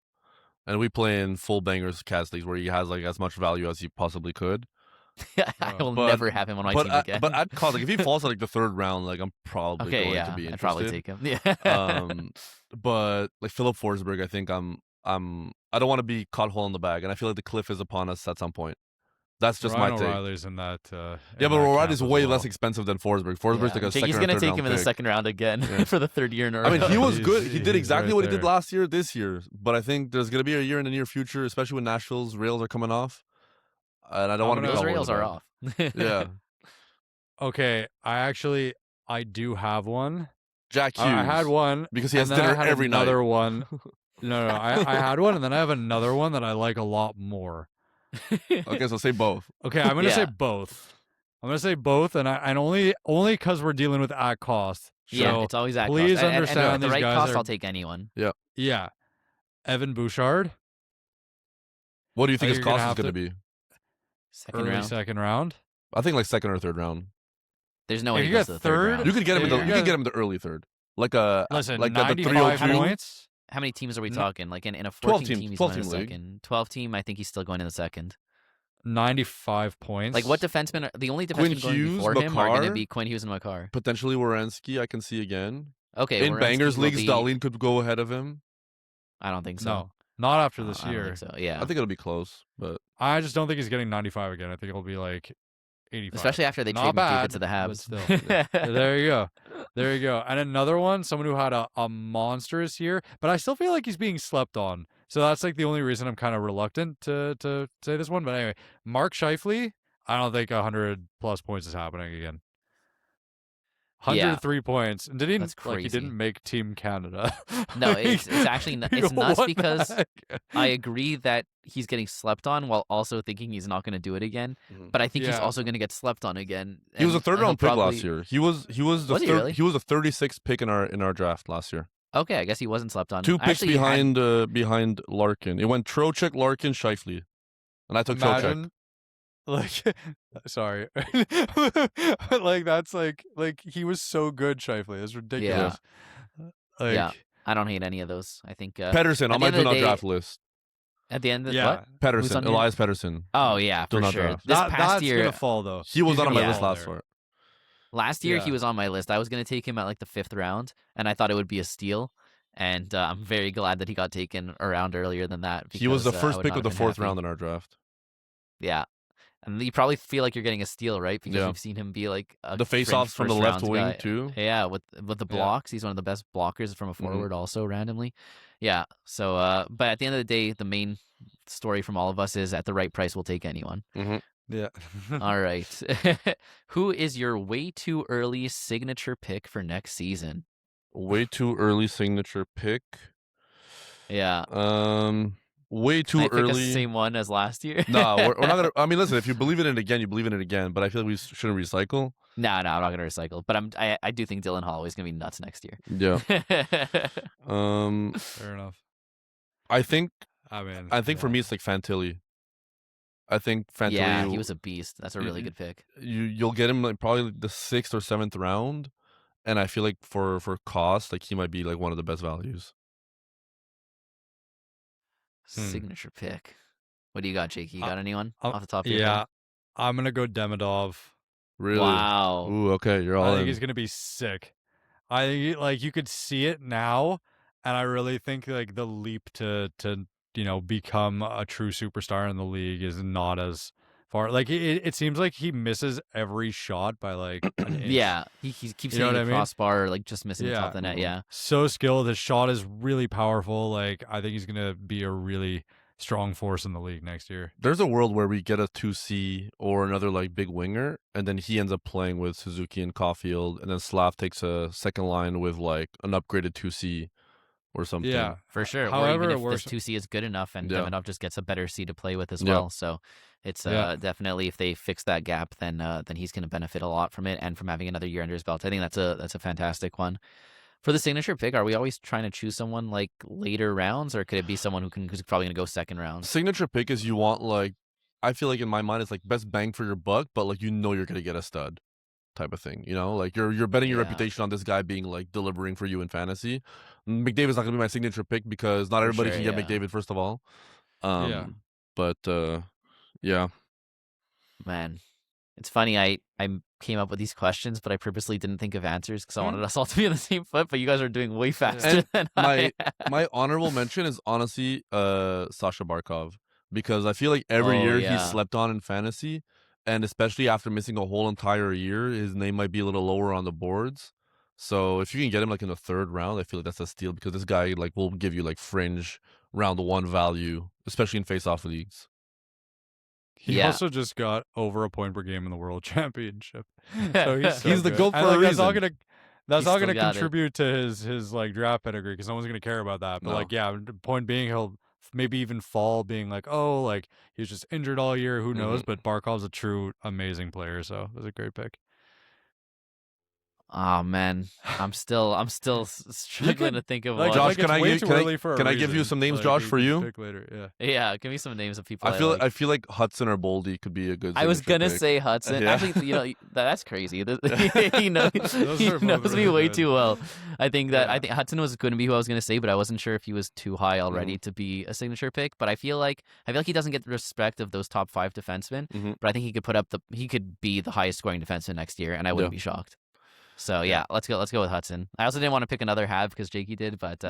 and we play in full bangers cast leagues where he has like as much value as he possibly could. I will But- never have him on my team again. But at cost, like if he falls to like the third round, like I'm probably okay, going yeah, to be I'd interested. probably take him. Yeah. But like Philip Forsberg, I think I don't want to be caught hole in the bag, and I feel like the cliff is upon us at some point. That's just Ryan my take. O'Reilly's in that. Yeah, but O'Reilly's way less expensive. expensive than Forsberg. Forsberg's like a okay, second he's or gonna third take round him in the pick. second round again Yeah. for the third year in a row. I mean, he was He's- good. He did he's exactly right what he did there. last year, this year. But I think there's going to be a year in the near future, especially when Nashville's rails are coming off. And I don't want to be gonna- Those caught rails are holding off. the bag. Yeah. Okay, I do have one. Jack Hughes. I had one Because he has and then I dinner had every night. another one. No, I had one, and then I have another one that I like a lot more. Okay, so say both. Okay, I'm gonna say Yeah. both. I'm gonna say both, and only because we're dealing with at cost. Yeah, So, it's always at please cost. And understand at the these right guys cost, are- I'll take anyone. yeah, Evan Bouchard, What do you think Oh, his you're gonna cost is have going to to- be? Second early round. second round. I think like second or third round. There's no way If he you goes get to the third third- round. You could get him in Yeah, the you you could got- get him in the early third. Like a Listen, like at the 95 302. points. How many teams are we N- talking? Like in a 12 14 team- team, he's 12 going in the team league. second. 12 team, I think he's still going in the second. 95 points. Like, what defensemen are the only Quinn defensemen going Hughes, before him are going to Makar. be Quinn Hughes and Makar. Potentially Wierenski, I can see again. Okay, In Werenski bangers will leagues, be- Darlene could go ahead of him. I don't think so. No, not after this I don't year. think so. Yeah, I think it'll be close, but I just don't think he's getting 95 again. I think it'll be like 85. especially after they Not trade bad, McDavid to the but Habs. still. There you go. There you go. And another one, someone who had a monstrous year, but I still feel like he's being slept on. So that's like the only reason I'm kind of reluctant to say this one. But anyway, Mark Scheifele, I don't think 100 plus points is happening again. 103 points. And did he That's like he crazy. didn't make Team Canada? No, Like, it's actually it's nuts what the because heck? I agree that he's getting slept on while also thinking he's not going to do it again. Mhm. But I think he's Yeah. also going to get slept on again. He was a and third he'll round pick probably... last year. He was the Was he third. really? He was a 36th pick in our draft last year. Okay, I guess he wasn't slept on. 2 I picks actually had- behind Larkin. It went Trocheck, Larkin, Scheifele, and I took Trocheck. Imagine, like, sorry, like that's like he was so good, Scheifele. It's ridiculous. Like, Yeah. I don't hate any of those. I think Pedersen at on the my end do of the not day- draft list. at the end of yeah, what? Who's Pedersen, on your- Elias Pedersen. Oh yeah, Do for not sure. draft. This that's past year, gonna fall though. He was He's not on gonna my list fall last there. year. last year he Yeah. was on my list. I was going to take him at like the 5th round, and I thought it would be a steal. And I'm very glad that he got taken around earlier than that. He was the because, I first would pick not of the have been 4th happy. round in our draft. Yeah. And you probably feel like you're getting a steal, right? Because Yeah. you've seen him be like a The face-offs from the fringe left first wing round guy. too. Yeah, with the Yeah. blocks, he's one of the best blockers from a Mm-hmm. forward. Also, randomly, yeah. So, but at the end of the day, the main story from all of us is at the right price, we'll take anyone. Yeah. All right, who is your way too early signature pick for next season? Way too early signature pick. Yeah, Way Can I too pick early. the same one as last year. No, we're not gonna. I mean, listen. If you believe in it again, you believe in it again. But I feel like we shouldn't recycle. No, I'm not gonna recycle. But I do think Dylan Holloway's gonna be nuts next year. Yeah. Fair enough. I think for yeah. me it's like Fantilli. I think Fantilli. Yeah, he was a beast. That's a really good pick. You'll get him like probably the 6th or 7th round, and I feel like for cost, like he might be like one of the best values. Signature pick. What do you got, Jake? You got anyone I'll- off the top of your Yeah, head? I'm gonna go Demidov. Really? Wow. Ooh, okay, you're all I in. think he's gonna be sick. I think like you could see it now, and I really think like the leap to become a true superstar in the league is not as far. Like it seems like he misses every shot by like an inch. Yeah, he keeps You know hitting what the I mean? crossbar or like just missing the top of the net. Mhm. Yeah. So skilled. His shot is really powerful. Like I think he's gonna be a really strong force in the league next year. There's a world where we get a 2C or another like big winger, and then he ends up playing with Suzuki and Caulfield, and then Slav takes a second line with like an upgraded 2C or something. Yeah, For sure. However, or it even if works- this 2C is good enough and Yeah. Demidov just gets a better C to play with as Yeah. well. So it's Yeah. definitely, if they fix that gap, then he's going to benefit a lot from it and from having another year under his belt. I think that's a fantastic one. For the signature pick, are we always trying to choose someone like later rounds, or could it be someone who's probably going to go second round? Signature pick is you want like, I feel like in my mind it's like best bang for your buck, but like you're gonna get a stud type of thing. Like you're betting your Yeah. reputation on this guy being like delivering for you in fantasy. McDavid's not gonna be my signature pick because not everybody sure, can get yeah. McDavid first of all. Yeah. But yeah. Man, it's funny. I came up with these questions, but I purposely didn't think of answers because I wanted us all to be on the same foot. But you guys are doing way faster than I am. My honorable mention is honestly Sasha Barkov, because I feel like every year yeah. he's slept on in fantasy, and especially after missing a whole entire year, his name might be a little lower on the boards. So if you can get him like in the 3rd round, I feel like that's a steal, because this guy like will give you like fringe round 1 value, especially in face-off leagues. He Yeah. also just got over a point per game in the World Championship. So he's the good. GOAT And, for a like, That's all reason. that's He's all still gonna got it. contribute to his like draft pedigree, because no one's gonna care about that. But No. like, yeah, the point being, he'll maybe even fall, being like, oh, like he was just injured all year. Who knows? But Barkov's a true amazing player, so it was a great pick. Oh man, I'm still struggling to think of Like, one. Josh, like, can it's I way give- too can I- early for a can I give you reason. some names, Like, Josh, for can you? pick later. Yeah. Yeah, give me some names of people. I feel like Hudson or Boldy could be a good. I was signature gonna pick. say Hudson. Yeah. Actually, that's crazy. he knows, Those he are both knows me really way good. too well. I think Yeah. Hudson was going to be who I was going to say, but I wasn't sure if he was too high already to be a signature pick. But I feel like he doesn't get the respect of those top 5 defensemen. Mhm. But I think he could be the highest scoring defenseman next year, and I wouldn't Yeah. be shocked. So yeah, let's go with Hudson. I also didn't want to pick another half because Jakey did, but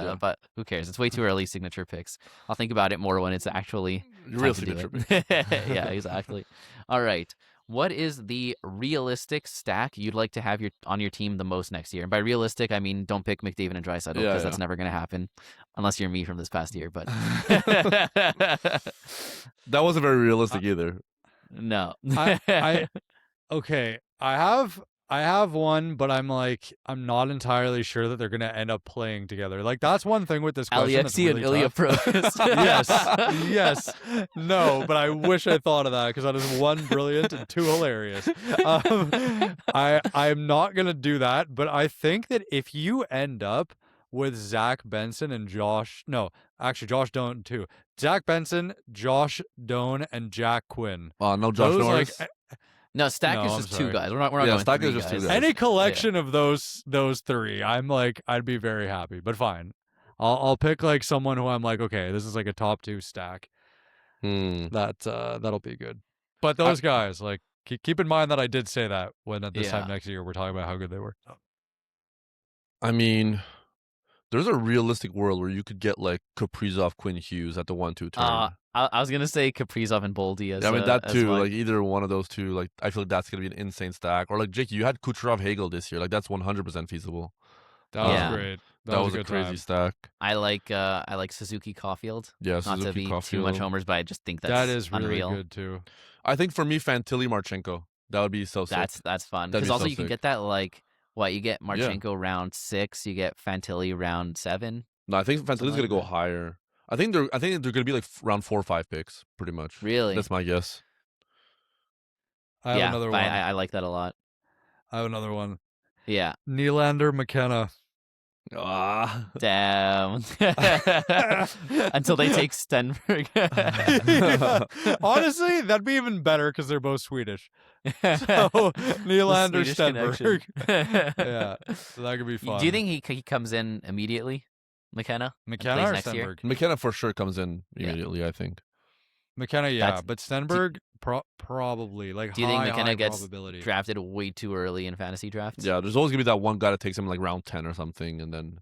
who cares? It's way too early signature picks. I'll think about it more when it's actually Real time to do signature it. Yeah, exactly. All right. What is the realistic stack you'd like to have on your team the most next year? And by realistic, I mean don't pick McDavid and Draisaitl, because Yeah, that's never going to happen unless you're me from this past year. But That wasn't very realistic either. no. Okay, I have I have one, but I'm not entirely sure that they're gonna end up playing together. Like that's one thing with this question. That's Alexi really and Ilya tough. Provis. Yes. No, but I wish I thought of that because that is one brilliant and two hilarious. I'm not gonna do that, but I think that if you end up with Zach Benson and Josh Doan too. Zach Benson, Josh Doan, and Jack Quinn. No Josh Those, Norris. No, Stack No, is I'm just sorry. two guys. We're not Yeah, going Stack three is just two guys. guys. Any collection of those three, I'd be very happy. But fine, I'll pick like someone who I'm like, okay, this is like a top 2 stack. That'll be good. But those guys, like, keep in mind that I did say that when at this time next year we're talking about how good they were. I mean, there's a realistic world where you could get like Kaprizov, Quinn Hughes at the 1-2 turn. I was gonna say Kaprizov and Boldy as. I mean that as too. one. Like either one of those two. Like I feel like that's gonna be an insane stack. Or like Jake, you had Kucherov Hagel this year. Like that's 100% feasible. That was Yeah. great. That was a good crazy time. stack. I like Suzuki Caulfield. Yeah, Not Suzuki to be Caulfield. too much homers, but I just think That is really unreal. good too. I think for me, Fantilli Marchenko. That would be so sick. That's fun That'd because be also so you can sick. get that like what you get Marchenko round 6, you get Fantilli round 7. No, I think Fantilli's gonna like go that. higher. I think they're gonna be like round 4 or 5 picks, pretty much. Really? That's my guess. I have another one. I like that a lot. I have another one. Yeah. Nylander McKenna. Damn. Until they take Stenberg. Honestly, that'd be even better because they're both Swedish. So Nylander Swedish Stenberg. connection. Yeah, so that could be fun. Do you think he comes in immediately, McKenna? McKenna plays or next year? Stenberg? McKenna for sure comes in Yeah. immediately. I think. McKenna, yeah, That's- but Stenberg probably like. Do you think high, McKenna high gets probability. drafted way too early in fantasy drafts? Yeah, there's always gonna be that one guy that takes him like round 10 or something, and then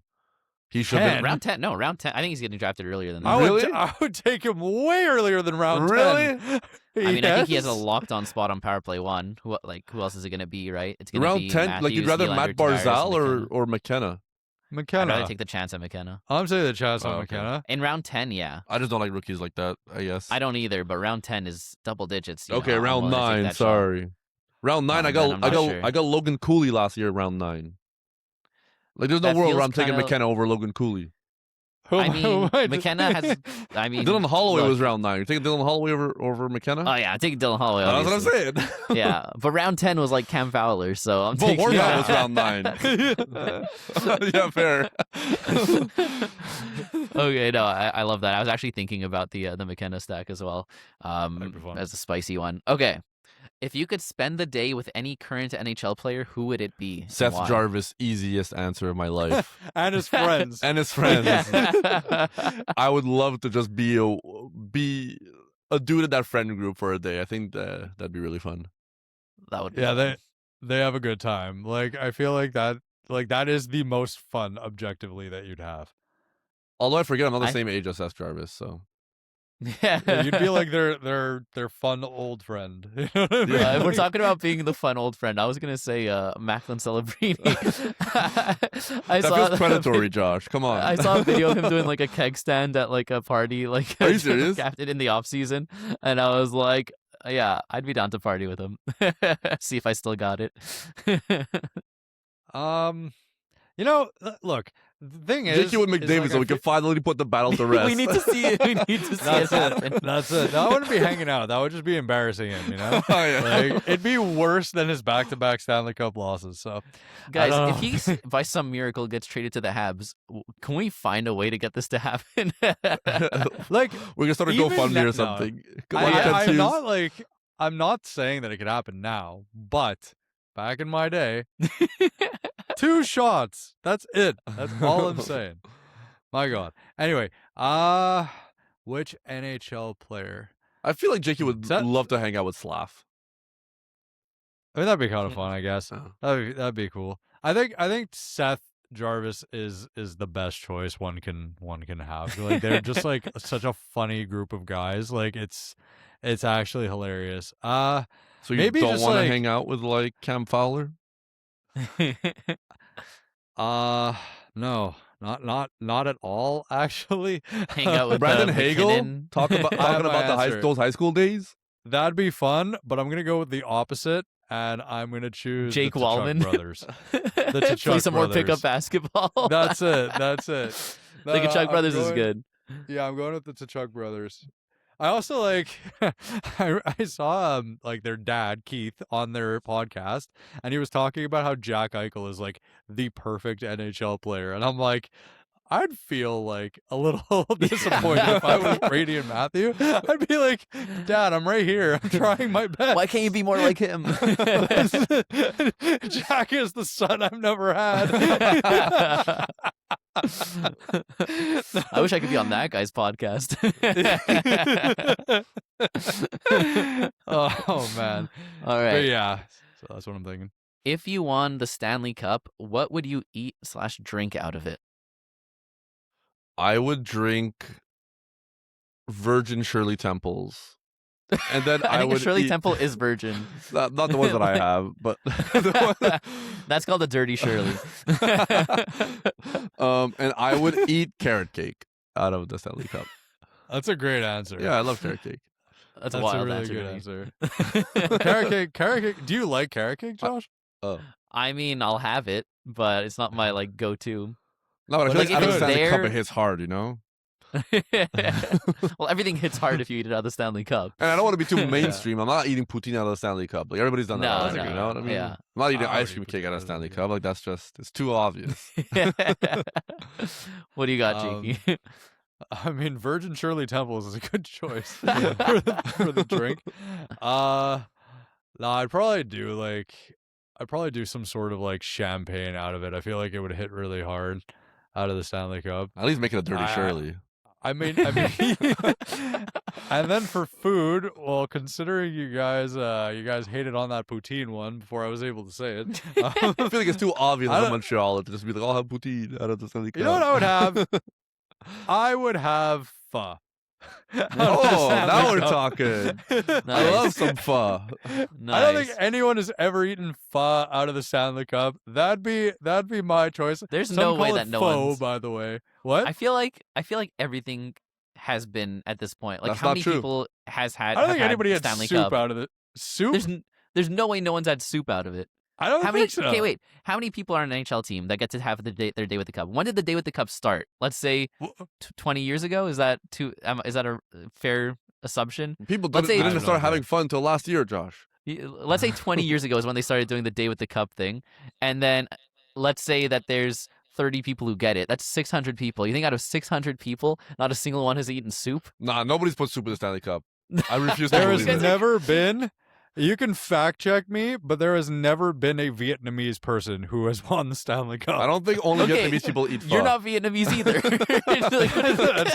he should. 10? Round 10. No, round 10. I think he's getting drafted earlier than that. I would take him way earlier than round 10. Really? I mean, I think he has a Yes. locked on spot on power play 1. Who else is it going to be, right? It's going to Round be 10, like you'd Matthews, rather Nylander, Matt Tavares, Barzal McKenna. or McKenna. I'd McKenna. rather take the chance at McKenna. I'm saying the chance on Oh, okay. McKenna. In round 10, yeah. I just don't like rookies like that. I guess. I don't either, but round 10 is double digits. Okay, I'm round willing to take 9. that shot. Sorry, round 9. I Round got 9, I'm not sure. I got Logan Cooley last year. Round 9. Like there's no That world where feels I'm taking kinda- McKenna over Logan Cooley. I mean, McKenna has. I mean, Dylan Holloway look- was round 9. You're taking Dylan Holloway over McKenna? Oh yeah, I'm taking Dylan Holloway. That's what I'm obviously. saying. Yeah, but round 10 was like Cam Fowler, so I'm Bo taking. Horvat was round 9. Yeah, fair. Okay, no, I love that. I was actually thinking about the McKenna stack as well, That'd be fun. as a spicy one. Okay, if you could spend the day with any current NHL player, who would it be? and Seth why? Jarvis, easiest answer of my life. and his friends. And his friends. I would love to just be a dude in that friend group for a day. I think that'd be really fun. That would. Be Yeah, fun. they have a good time. Like I feel like that is the most fun objectively that you'd have. Although I forget I'm not the I- same age as Seth Jarvis, so Yeah, you'd be like their fun old friend. You know what I mean? If we're Like- talking about being the fun old friend, I was gonna say Macklin Celebrini. I that saw feels the- predatory, Josh. Come on. I saw a video of him doing like a keg stand at like a party, like Are you serious? captain in the off season, and I was like, yeah, I'd be down to party with him. See if I still got it. Look, the thing is, Jakey with is, McDavid, like, so I we can feel- finally put the battle to rest. We need to see it. We need to see That's it happen. it. That's it. That wouldn't be hanging out. That would just be embarrassing him. You know, Oh, yeah. like it'd be worse than his back-to-back Stanley Cup losses. So, Guys, don't if know. he by some miracle gets traded to the Habs, can we find a way to get this to happen? like, We're gonna start a Even GoFundMe that- or no. something. Come on, Ted I'm Hughes. not like I'm not saying that it could happen now, but back in my day, 2 shots. That's it. That's all I'm saying. My God. Anyway, which NHL player? I feel like Jakey would That- love to hang out with Slav. I mean, that'd be kind of fun, I guess. Oh. That'd be cool. I think Seth Jarvis is the best choice one can have. Like they're just like such a funny group of guys. Like it's actually hilarious. So you Maybe don't just, want to like- hang out with like Cam Fowler? No, not at all. Actually, Hang out with Brandon uh, Hagel McKinnon. talking I have about my answer. those high school days. That'd be fun, but I'm gonna go with the opposite, and I'm gonna choose Jake the Tkachuk Wallman. brothers. Play Tkachuk some more brothers. pickup basketball. That's it. The Tkachuk brothers is good. Yeah, I'm going with the Tkachuk brothers. I also like I saw like their dad Keith on their podcast, and he was talking about how Jack Eichel is like the perfect NHL player, and I'm like, I'd feel like a little disappointed if I was Brady and Matthew. I'd be like, Dad, I'm right here. I'm trying my best. Why can't you be more like him? Jack is the son I've never had. I wish I could be on that guy's podcast. Oh man. All right. But yeah, so that's what I'm thinking. If you won the Stanley Cup, what would you eat/drink out of it? I would drink virgin Shirley Temples. And then I think would a Shirley eat, Temple is virgin. not the ones that I have, but That's called a dirty Shirley. and I would eat carrot cake out of the Stanley Cup. That's a great answer. Yeah, I love carrot cake. That's a That's wild a really answer. good to me. answer. Carrot cake. Do you like carrot cake, Josh? Oh. I mean, I'll have it, but it's not my like go-to. No, but I feel Like, like out if of the it's Stanley Cup, there- it hits hard, you know? Well, everything hits hard if you eat it out of the Stanley Cup. And I don't want to be too mainstream. I'm not eating poutine out of the Stanley Cup. Like, everybody's done that. No, already, no, you know what I mean? yeah. I'm not eating I ice would cream eat cake out of poutine the Stanley out of Cup. Like, that's just, it's too obvious. What do you got, Jakey? I mean, Virgin Shirley Temples is a good choice for the drink. No, I'd probably do some sort of like champagne out of it. I feel like it would hit really hard out of the Stanley Cup. At least make it a dirty Shirley. I mean, and then for food, well, considering you guys hated on that poutine one before I was able to say it. I feel like it's too obvious I in don't- Montreal to just be like, I'll have poutine out of the Stanley Cup. You know what I would have? I would have pho. Oh, now we're talking. I Nice. love some pho. Nice. I don't think anyone has ever eaten pho out of the Stanley Cup. That'd be my choice. There's Some no way call it that no pho, one's. by the way. What? I feel like everything has been at this point. Like That's how not many true. people has had? I don't have think anybody had Stanley soup Cup? out of the soup. There's no way no one's had soup out of it. I don't How think many? so. Okay, wait. How many people are on an NHL team that get to have their day with the cup? When did the day with the cup start? Let's say 20 years ago. Is that is that a fair assumption? People Let's say- didn't I even don't start know, having bro. fun until last year, Josh. Let's say 20 years ago is when they started doing the day with the cup thing, and then let's say that there's 30 people who get it. That's 600 people. You think out of 600 people, not a single one has eaten soup? Nah, nobody's put soup in the Stanley Cup. I refuse to There believe has it. never been. You can fact check me, but there has never been a Vietnamese person who has won the Stanley Cup. I don't think only Okay, Vietnamese people eat pho. You're not Vietnamese either.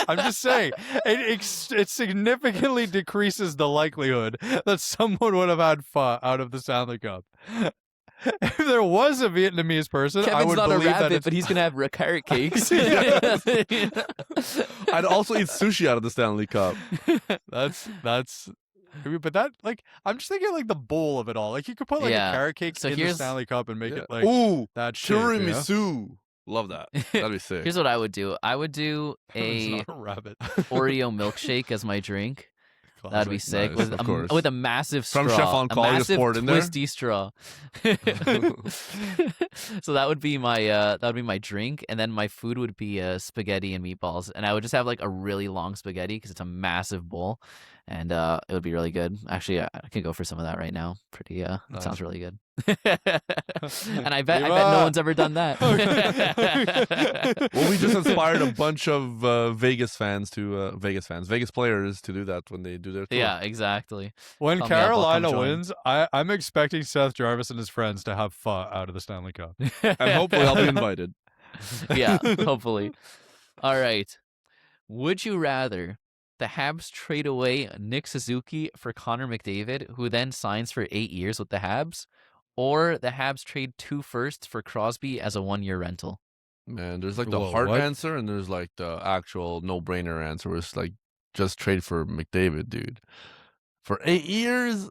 I'm just saying, it significantly decreases the likelihood that someone would have had pho out of the Stanley Cup. If there was a Vietnamese person, I Kevin's would not a believe that rabbit, it's... but he's gonna have carrot cakes. I'd also eat sushi out of the Stanley Cup. That's. But that, like, I'm just thinking like the bowl of it all. Like you could put like Yeah. a carrot cake So in the here's- Stanley Cup and make Yeah. it like Ooh, that shape, you know? tiramisu. Love that. That'd be sick. Here's what I would do. I would do It's a not a rabbit. Oreo milkshake as my drink. That'd be sick Nice, with of course. with a massive straw, From Chef on Call, a you just massive pour it in there? twisty straw. So that would be my drink, and then my food would be spaghetti and meatballs, and I would just have like a really long spaghetti because it's a massive bowl, and it would be really good. Actually, I could go for some of that right now. Pretty, that Nice. sounds really good. And I bet no one's ever done that. Well, we just inspired a bunch of Vegas players to do that when they do their tour. Yeah, exactly. When Call me up, I'll come Carolina join. wins, I'm expecting Seth Jarvis and his friends to have pho out of the Stanley Cup. And hopefully I'll be invited. Yeah, hopefully. All right. Would you rather the Habs trade away Nick Suzuki for Connor McDavid, who then signs for 8 years with the Habs, or the Habs trade 2 firsts for Crosby as a 1-year rental? Man, there's like the Whoa, hard what? answer and there's like the actual no-brainer answer where it's like just trade for McDavid, dude. For 8 years?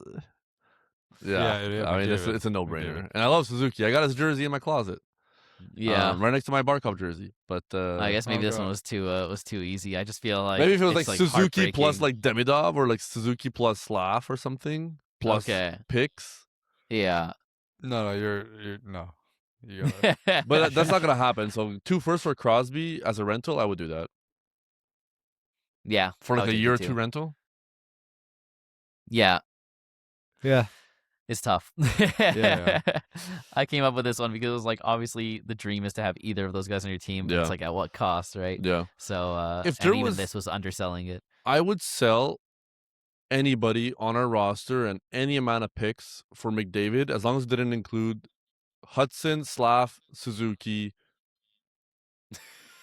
Yeah, I mean, McDavid. it's a no-brainer. McDavid. And I love Suzuki. I got his jersey in my closet. Yeah. Right next to my Barkov jersey. But I guess maybe oh this one God. was too easy. I just feel like maybe if it was it's, like Suzuki plus heartbreaking. like Demidov or like Suzuki plus Slav or something. Plus Okay. picks. Yeah. No, you're no. You got it. But that's not gonna happen. So 2 firsts for Crosby as a rental, I would do that Yeah. for I like would a take year it or too. two rental. Yeah. Yeah. It's tough. Yeah. I came up with this one because it was like obviously the dream is to have either of those guys on your team, but Yeah. it's like at what cost, right? Yeah, So if and there even was, this was underselling it. I would sell anybody on our roster and any amount of picks for McDavid as long as it didn't include Hudson, Slav, Suzuki.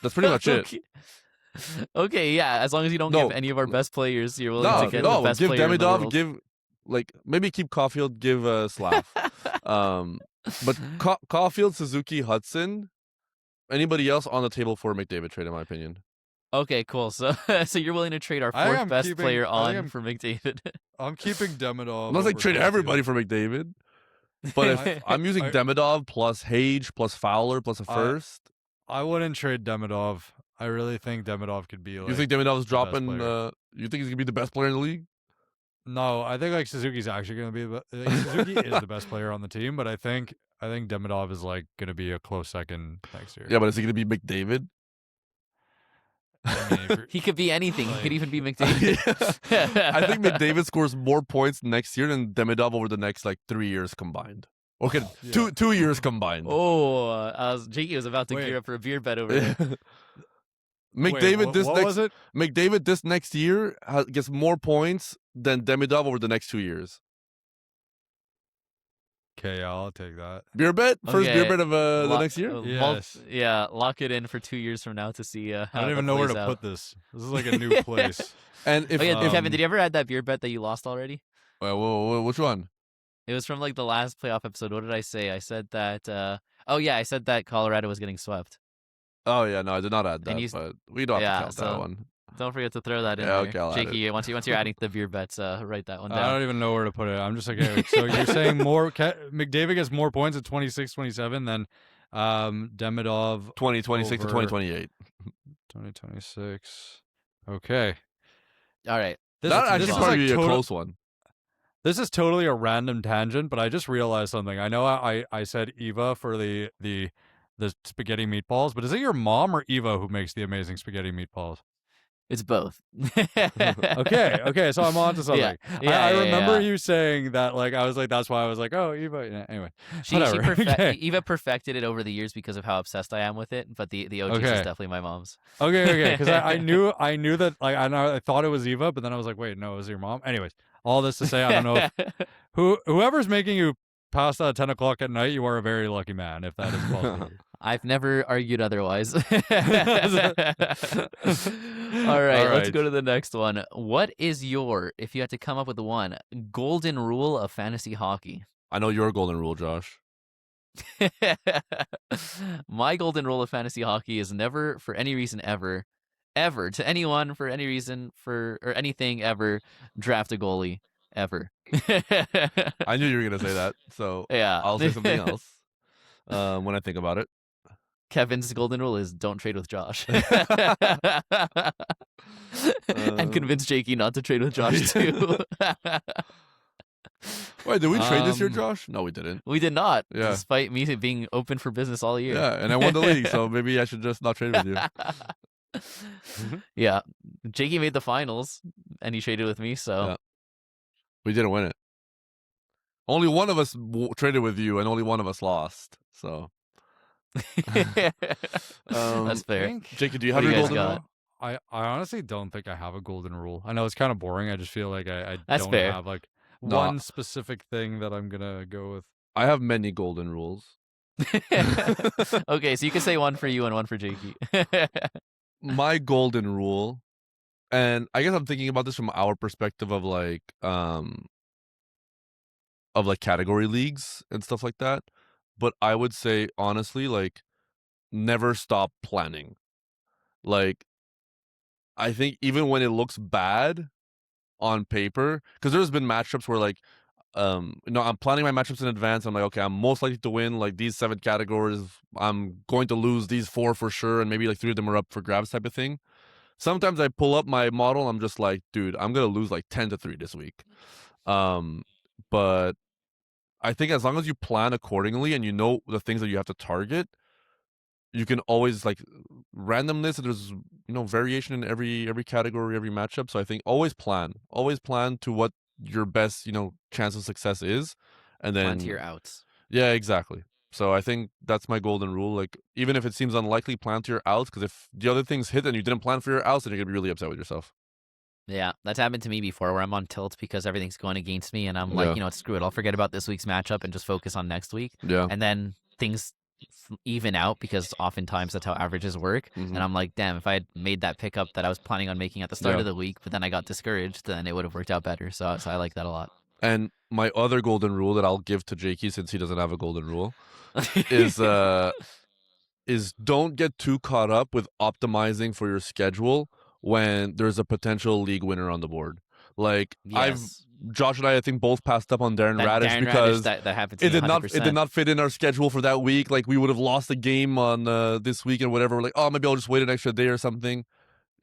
That's pretty much it. Okay. Okay, yeah. As long as you don't give No, any of our best players, you're willing to no, get the Caulfield? no. best Give player in the Demidov. world. Give like maybe keep Caulfield. Give Slav. But Caulfield, Suzuki, Hudson. Anybody else on the table for a McDavid trade, in my opinion. Okay, cool. So so you're willing to trade our I think fourth I'm best keeping- player I think on I'm- for McDavid. I'm keeping Demidov. I'm not saying over trade Caulfield. everybody for McDavid, but if I'm using Demidov plus Hage plus Fowler plus a first, I wouldn't trade Demidov. I really think Demidov could be like. you think Demidov's best dropping? player. You think he's gonna be the best player in the league? No, I think like Suzuki's actually going to be. Suzuki is the best player on the team, but I think Demidov is like going to be a close second next year. Yeah, but is he gonna be McDavid? I mean, if you're- He could be anything. He could Like- even be McDavid. I think McDavid scores more points next year than Demidov over the next like 3 years combined. Okay, Yeah. two years combined. Oh, Jakey was about to Wait. gear up for a beer bet over there. McDavid Wait, this what next was it? McDavid this next year gets more points than Demidov over the next 2 years. Okay, yeah, I'll take that. Beer bet? First beer Okay. bet of the Lock- next year? Yes. Yeah, lock it in for 2 years from now to see how I don't that even know where plays to out. put this. This is like a new place. And if Oh yeah, Kevin, Um, did you ever add that beer bet that you lost already? which one? It was from like the last playoff episode. What did I say? I said that. I said that Colorado was getting swept. Oh yeah, no, I did not add And that, you- but we don't have Yeah, to count that so- one. Don't forget to throw that in Yeah, there. okay, I'll add Jakey, once you're adding the beer bets, write that one I down. don't even know where to put it. I'm just like, okay, so you're saying McDavid gets more points at 26, 27 than Demidov 2026 to over- 2028. 2026. Okay. All right. This, That this actually is probably like be a total- close one. This is totally a random tangent, but I just realized something. I know I said Eva for the spaghetti meatballs, but is it your mom or Eva who makes the amazing spaghetti meatballs? It's both. Okay, so I'm on to something. Yeah, I remember yeah. you saying that, like, I was like, that's why I was like, oh, Eva. Yeah, anyway, She whatever. Okay. Eva perfected it over the years because of how obsessed I am with it. But the OGs is Okay. definitely my mom's. Okay, because I knew that, like, I thought it was Eva, but then I was like, wait, no, it was your mom. Anyways, all this to say, I don't know if whoever's making you pasta at 10 o'clock at night, you are a very lucky man, if that is possible. I've never argued otherwise. All right, let's go to the next one. What is your, if you had to come up with one, golden rule of fantasy hockey? I know your golden rule, Josh. My golden rule of fantasy hockey is never, for any reason ever, to anyone, for any reason, or anything ever, draft a goalie, ever. I knew you were gonna say that, so Yeah. I'll say something else when I think about it. Kevin's golden rule is don't trade with Josh. Um, And convince Jakey not to trade with Josh too. Wait, did we trade this year, Um, Josh? No, we didn't. We did not, Yeah. despite me being open for business all year. Yeah, and I won the league, so maybe I should just not trade with you. Yeah. Jakey made the finals and he traded with me, so Yeah. We didn't win it. Only one of us traded with you, and only one of us lost. So, that's fair. Jacob, do you What have do your you guys golden got? rule? I honestly don't think I have a golden rule. I know it's kind of boring. I just feel like I That's don't fair. have like No. one specific thing that I'm gonna go with. I have many golden rules. Okay, so you can say one for you and one for Jakey. My golden rule, and I guess I'm thinking about this from our perspective of like category leagues and stuff like that. But I would say honestly, like, never stop planning. Like, I think even when it looks bad on paper, because there's been matchups where like I'm planning my matchups in advance. I'm like, okay, I'm most likely to win like these 7 categories. I'm going to lose these 4 for sure, and maybe like 3 of them are up for grabs type of thing. Sometimes I pull up my model, I'm just like, dude, I'm gonna lose like 10-3 this week. But I think as long as you plan accordingly and you know the things that you have to target, you can always like randomness. There's variation in every category, every matchup. So I think always plan to what your best chance of success is, and Plan to then your outs. yeah, exactly. So I think that's my golden rule. Like even if it seems unlikely, plan to your outs, because if the other things hit and you didn't plan for your outs, then you're gonna be really upset with yourself. Yeah, that's happened to me before where I'm on tilt because everything's going against me and I'm like, Yeah. you know what, screw it. I'll forget about this week's matchup and just focus on next week. Yeah. And then things even out because oftentimes that's how averages work. Mhm. And I'm like, damn, if I had made that pickup that I was planning on making at the start Yeah. of the week, but then I got discouraged, then it would have worked out better. So I like that a lot. And my other golden rule that I'll give to Jakey, since he doesn't have a golden rule, is don't get too caught up with optimizing for your schedule when there's a potential league winner on the board. Like Yes. Josh and I think both passed up on Darren That Radish Darren because Radish, that happened to it me did 100%. not fit in our schedule for that week. Like we would have lost a game on this week and whatever. We're like, oh, maybe I'll just wait an extra day or something.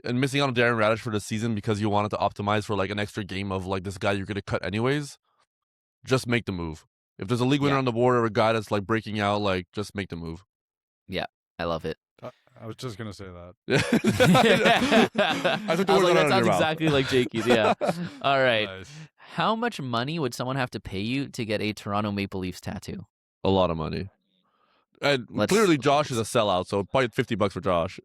And missing out on Darren Radish for the season because you wanted to optimize for like an extra game of like this guy you're gonna cut anyways. Just make the move. If there's a league winner Yeah. on the board or a guy that's like breaking out, like just make the move. Yeah, I love it. I was just gonna say that. I took the I was words like, out that of sounds your mouth. exactly like Jakey's. Yeah. All right. Nice. How much money would someone have to pay you to get a Toronto Maple Leafs tattoo? A lot of money. And Let's- clearly Josh is a sellout, so probably $50 for Josh.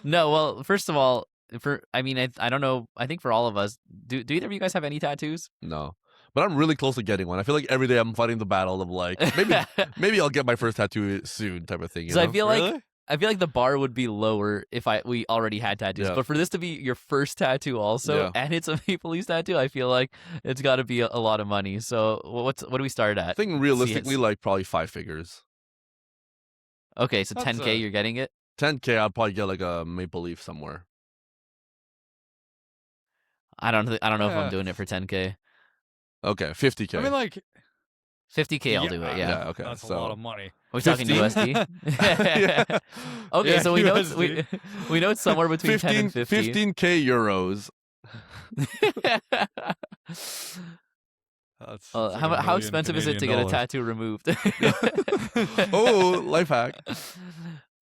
No, well, first of all, I don't know. I think for all of us, do either of you guys have any tattoos? No. But I'm really close to getting one. I feel like every day I'm fighting the battle of like maybe I'll get my first tattoo soon type of thing. Because I feel like the bar would be lower if we already had tattoos. Yeah. But for this to be your first tattoo also, Yeah. and it's a Maple Leafs tattoo, I feel like it's got to be a lot of money. So what do we start at? I think realistically like probably 5 figures. Okay, so That's 10K, you're getting it? 10K I'll probably get like a Maple Leaf somewhere. I don't know if Yeah. I'm doing it for 10K. Okay, 50K. I mean, like 50K, I'll do it. Yeah. Yeah, okay. that's a so lot of money. Are we talking 15? USD? Yeah. Okay, Yeah, so we know it's, USD. we know it's somewhere between 10 and 50. 15K euros. That's how like $1 million expensive is it to get a Canadian tattoo removed? Oh, life hack.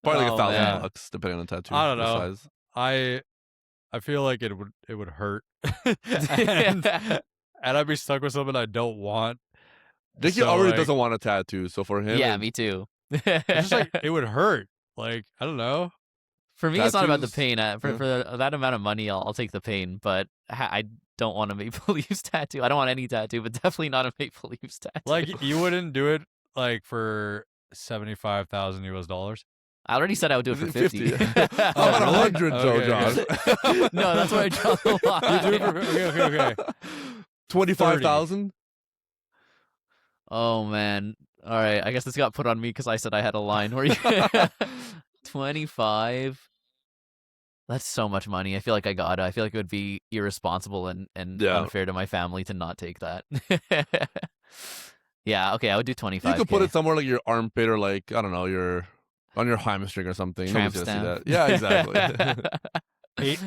Probably like Oh, $1,000 man. depending on the tattoo. I don't the know. size. I feel like it would hurt, and I'd be stuck with something I don't want. Jakey So, already like, doesn't want a tattoo, so for him, Yeah, me too. It's just like it would hurt. Like I don't know. For me, it's not about the tattoos, pain. For yeah. that amount of money, I'll take the pain. But I don't want a Maple Leafs tattoo. I don't want any tattoo, but definitely not a Maple Leafs tattoo. Like you wouldn't do it like for $75,000 US. I already said I would do it for 50. 50. How about really? 100, Joe, Okay, Josh? No, that's where I draw the line. You do it for okay. 25,000? Oh man. All right. I guess this got put on me because I said I had a line where you 25. That's so much money. I feel like I feel like it would be irresponsible and Yeah. unfair to my family to not take that. Yeah, okay, I would do 25. You could put it somewhere like your armpit or like, I don't know, on your hamstring or something. Tramp Nobody's gonna stamp. see that. Yeah, exactly.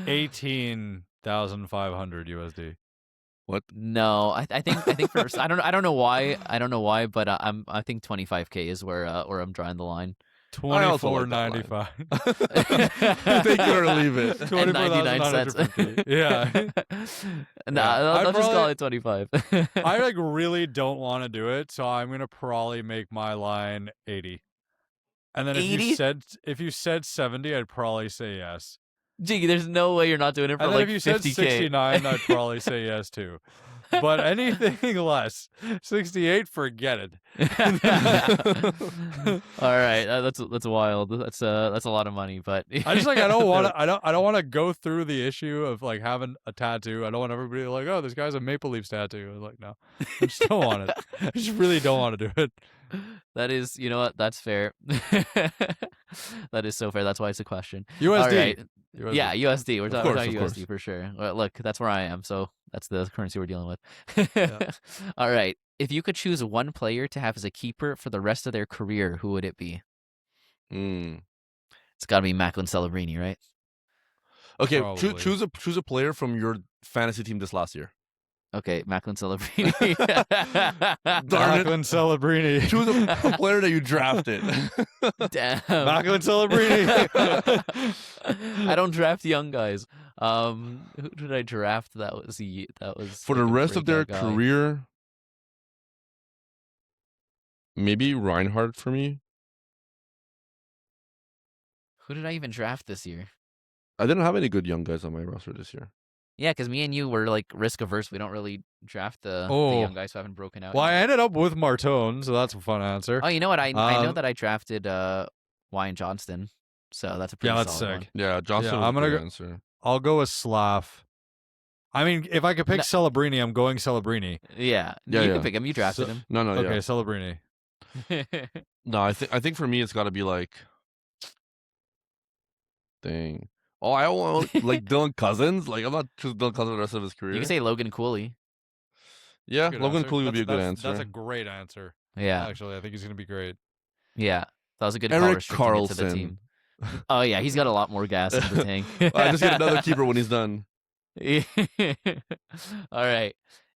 18,500 USD. No, I think for I don't know why, but I think 25K is where I'm drawing the line. I also like that line. $24.95. Take it or leave it. And 99 cents. 24,950. Yeah. Nah, Yeah. I'll I'd just call probably- it 25. I like really don't want to do it, so I'm gonna probably make my line 80. And then 80? if you said 70, I'd probably say yes. Jiggy, there's no way you're not doing it for And then like if you said 50K. 69, I'd probably say yes too. But anything less, 68, forget it. All right, that's wild. That's a lot of money, but I just like I don't want to go through the issue of like having a tattoo. I don't want everybody like, oh, this guy's a Maple Leafs tattoo. I'm like, no, I just don't want it. I just really don't want to do it. That is, you know what? That's fair. That is so fair. That's why it's a question. USD. All right. USD. Yeah, USD. We're talking course, USD of course. for sure. Well, look, that's where I am. So that's the currency we're dealing with. Yeah. All right. If you could choose one player to have as a keeper for the rest of their career, who would it be? It's got to be Macklin Celebrini, right? Okay, Probably. choose a player from your fantasy team this last year. Okay, Macklin Celebrini. Darn it. Macklin Celebrini. Choose a player that you drafted. Damn. Macklin Celebrini. I don't draft young guys. Who did I draft? That was For the like a rest of their breakout guy. career, maybe Reinhardt for me. Who did I even draft this year? I didn't have any good young guys on my roster this year. Yeah, because me and you were like risk averse. We don't really draft the young guys who haven't broken out. Well, I yet. ended up with Martone, so that's a fun answer. Oh, you know what? I know Um, that I drafted Wyan Johnston, so that's a pretty that's solid sick. one. Yeah, Johnson Yeah, was I'm a gonna good go- answer. I'll go with Slav. I mean, if I could pick No- Celebrini, I'm going Celebrini. Yeah, Yeah, you yeah. can pick him. You drafted No, Okay, yeah. Celebrini. him. No, I think for me it's got to be like, dang. Oh, I don't want like Dylan Cousins. Like I'm not choosing Dylan Cousins for the rest of his career. You can say Logan Cooley. yeah, Good Logan answer. Cooley would be a good That's- answer. That's a great answer. Yeah, Actually, I think he's gonna be great. yeah, that was a good call Eric restricting it to the team. Oh yeah, he's got a lot more gas in the tank. I just get another keeper when he's done. All right.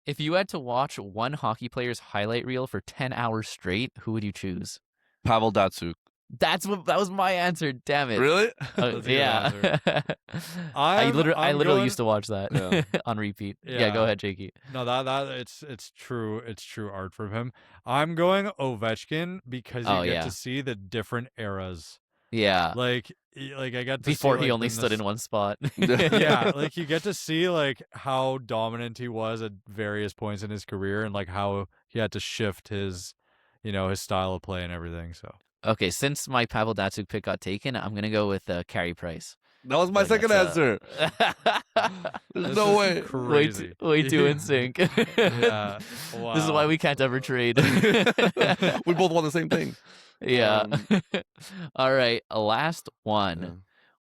If you had to watch one hockey player's highlight reel for 10 hours straight, who would you choose? Pavel Datsuk. That was my answer. Damn it. Really? That's a good Yeah. I I'm literally going- used to watch that Yeah. on repeat. Yeah, Yeah. go ahead, Jakey. No, that it's true. It's true art from him. I'm going Ovechkin because you Oh, get yeah. to see the different eras. Yeah. Like I got to Before see, he like, only the stood in one spot. yeah, like you get to see like how dominant he was at various points in his career and like how he had to shift his, his style of play and everything. So Okay, since my Pavel Datsuk pick got taken, I'm gonna go with Carey Price. That was my So second that's, answer. There's This no is way. crazy. Way too in sync. Yeah. This is why we can't ever trade. We both want the same thing. Yeah. All right. Last one. Yeah.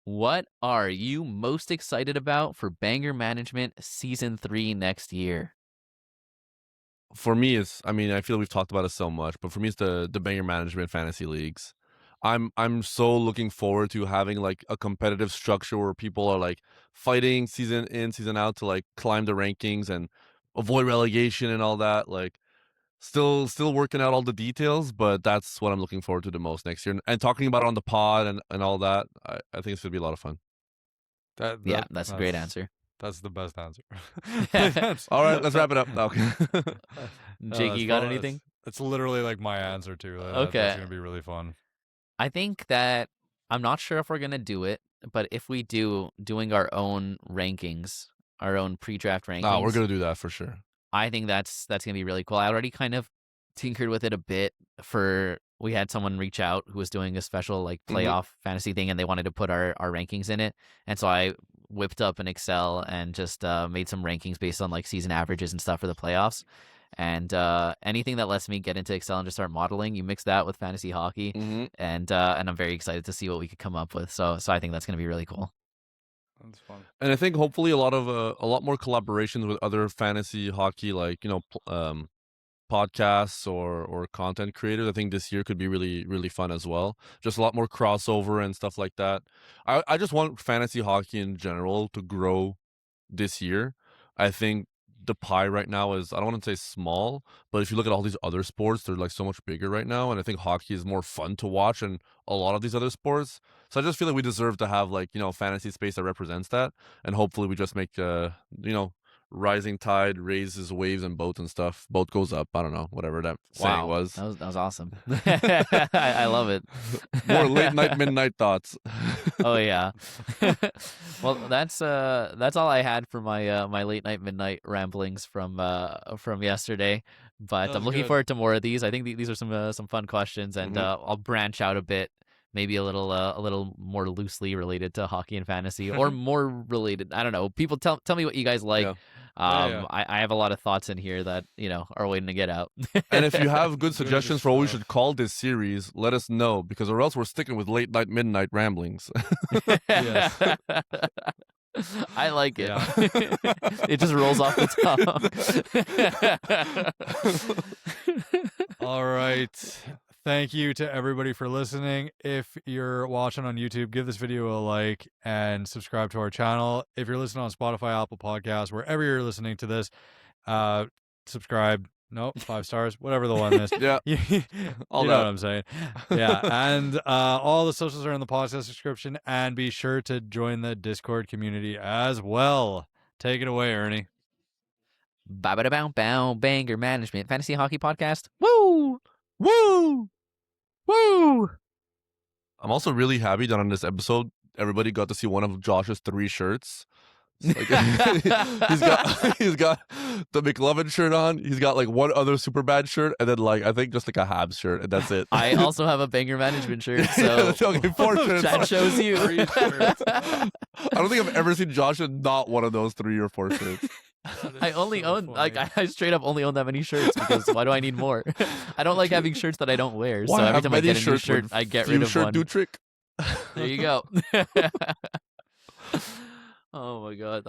What are you most excited about for Banger Management Season 3 next year? For me, I feel we've talked about it so much, but for me, it's the banger management fantasy leagues. I'm so looking forward to having like a competitive structure where people are like fighting season in, season out to like climb the rankings and avoid relegation and all that. Like still working out all the details, but that's what I'm looking forward to the most next year. And talking about it on the pod and all that, I think it's gonna be a lot of fun. Yeah, that's a great answer. That's the best answer. All right, let's wrap it up. Okay. Jake, you got anything? It's literally like my answer too. Okay. That's gonna be really fun. I think that I'm not sure if we're gonna do it, but if we doing our own rankings, our own pre-draft rankings. Oh, we're gonna do that for sure. I think that's gonna be really cool. I already kind of tinkered with it a bit. We had someone reach out who was doing a special like playoff fantasy thing, and they wanted to put our rankings in it, and so I whipped up an Excel and just made some rankings based on like season averages and stuff for the playoffs. And anything that lets me get into Excel and just start modeling, you mix that with fantasy hockey, and I'm very excited to see what we could come up with. So I think that's gonna be really cool. That's fun. And I think hopefully a lot more collaborations with other fantasy hockey, like podcasts or content creators. I think this year could be really, really fun as well. Just a lot more crossover and stuff like that. I just want fantasy hockey in general to grow this year. I think the pie right now is, I don't want to say small, but if you look at all these other sports, they're like so much bigger right now. And I think hockey is more fun to watch than a lot of these other sports. So I just feel like we deserve to have like, fantasy space that represents that. And hopefully we just make, rising tide raises waves and boats and stuff. Boat goes up. I don't know, whatever that saying was. That was awesome. I love it. More late night, midnight thoughts. Oh yeah. Well, that's all I had for my my late night midnight ramblings from yesterday. But That I'm was looking good. forward to more of these. I think these are some fun questions, and I'll branch out a bit. Maybe a little more loosely related to hockey and fantasy, or more related. I don't know. People tell me what you guys like. Yeah. Yeah. I have a lot of thoughts in here that are waiting to get out. And if you have good Good suggestions for what we stuff. should call this series, let us know, because or else we're sticking with late night, midnight ramblings. Yes. I like it. Yeah. It just rolls off the tongue. All right. Thank you to everybody for listening. If you're watching on YouTube, give this video a like and subscribe to our channel. If you're listening on Spotify, Apple Podcasts, wherever you're listening to this, Subscribe. No, 5 stars, whatever the one is. Yeah. you All know that. what I'm saying. Yeah. And all the socials are in the podcast description. And be sure to join the Discord community as well. Take it away, Ernie. Bow, banger management fantasy hockey podcast. Woo! Woo! Woo! I'm also really happy that on this episode, everybody got to see one of Josh's 3 shirts. Like, he's got the McLovin shirt on. He's got like one other super bad shirt, and then like I think just like a Habs shirt, and that's it. I also have a banger management shirt, so okay, 4 shirts. that shows you. 3 shirts. I don't think I've ever seen Josh in not one of those 3 or 4 shirts. I only own like I straight up only own that many shirts because why do I need more? I don't like having shirts that I don't wear. Why so every have time I many get a new shirts shirt, when I get few rid of shirt one. do trick? There you go. Oh my god.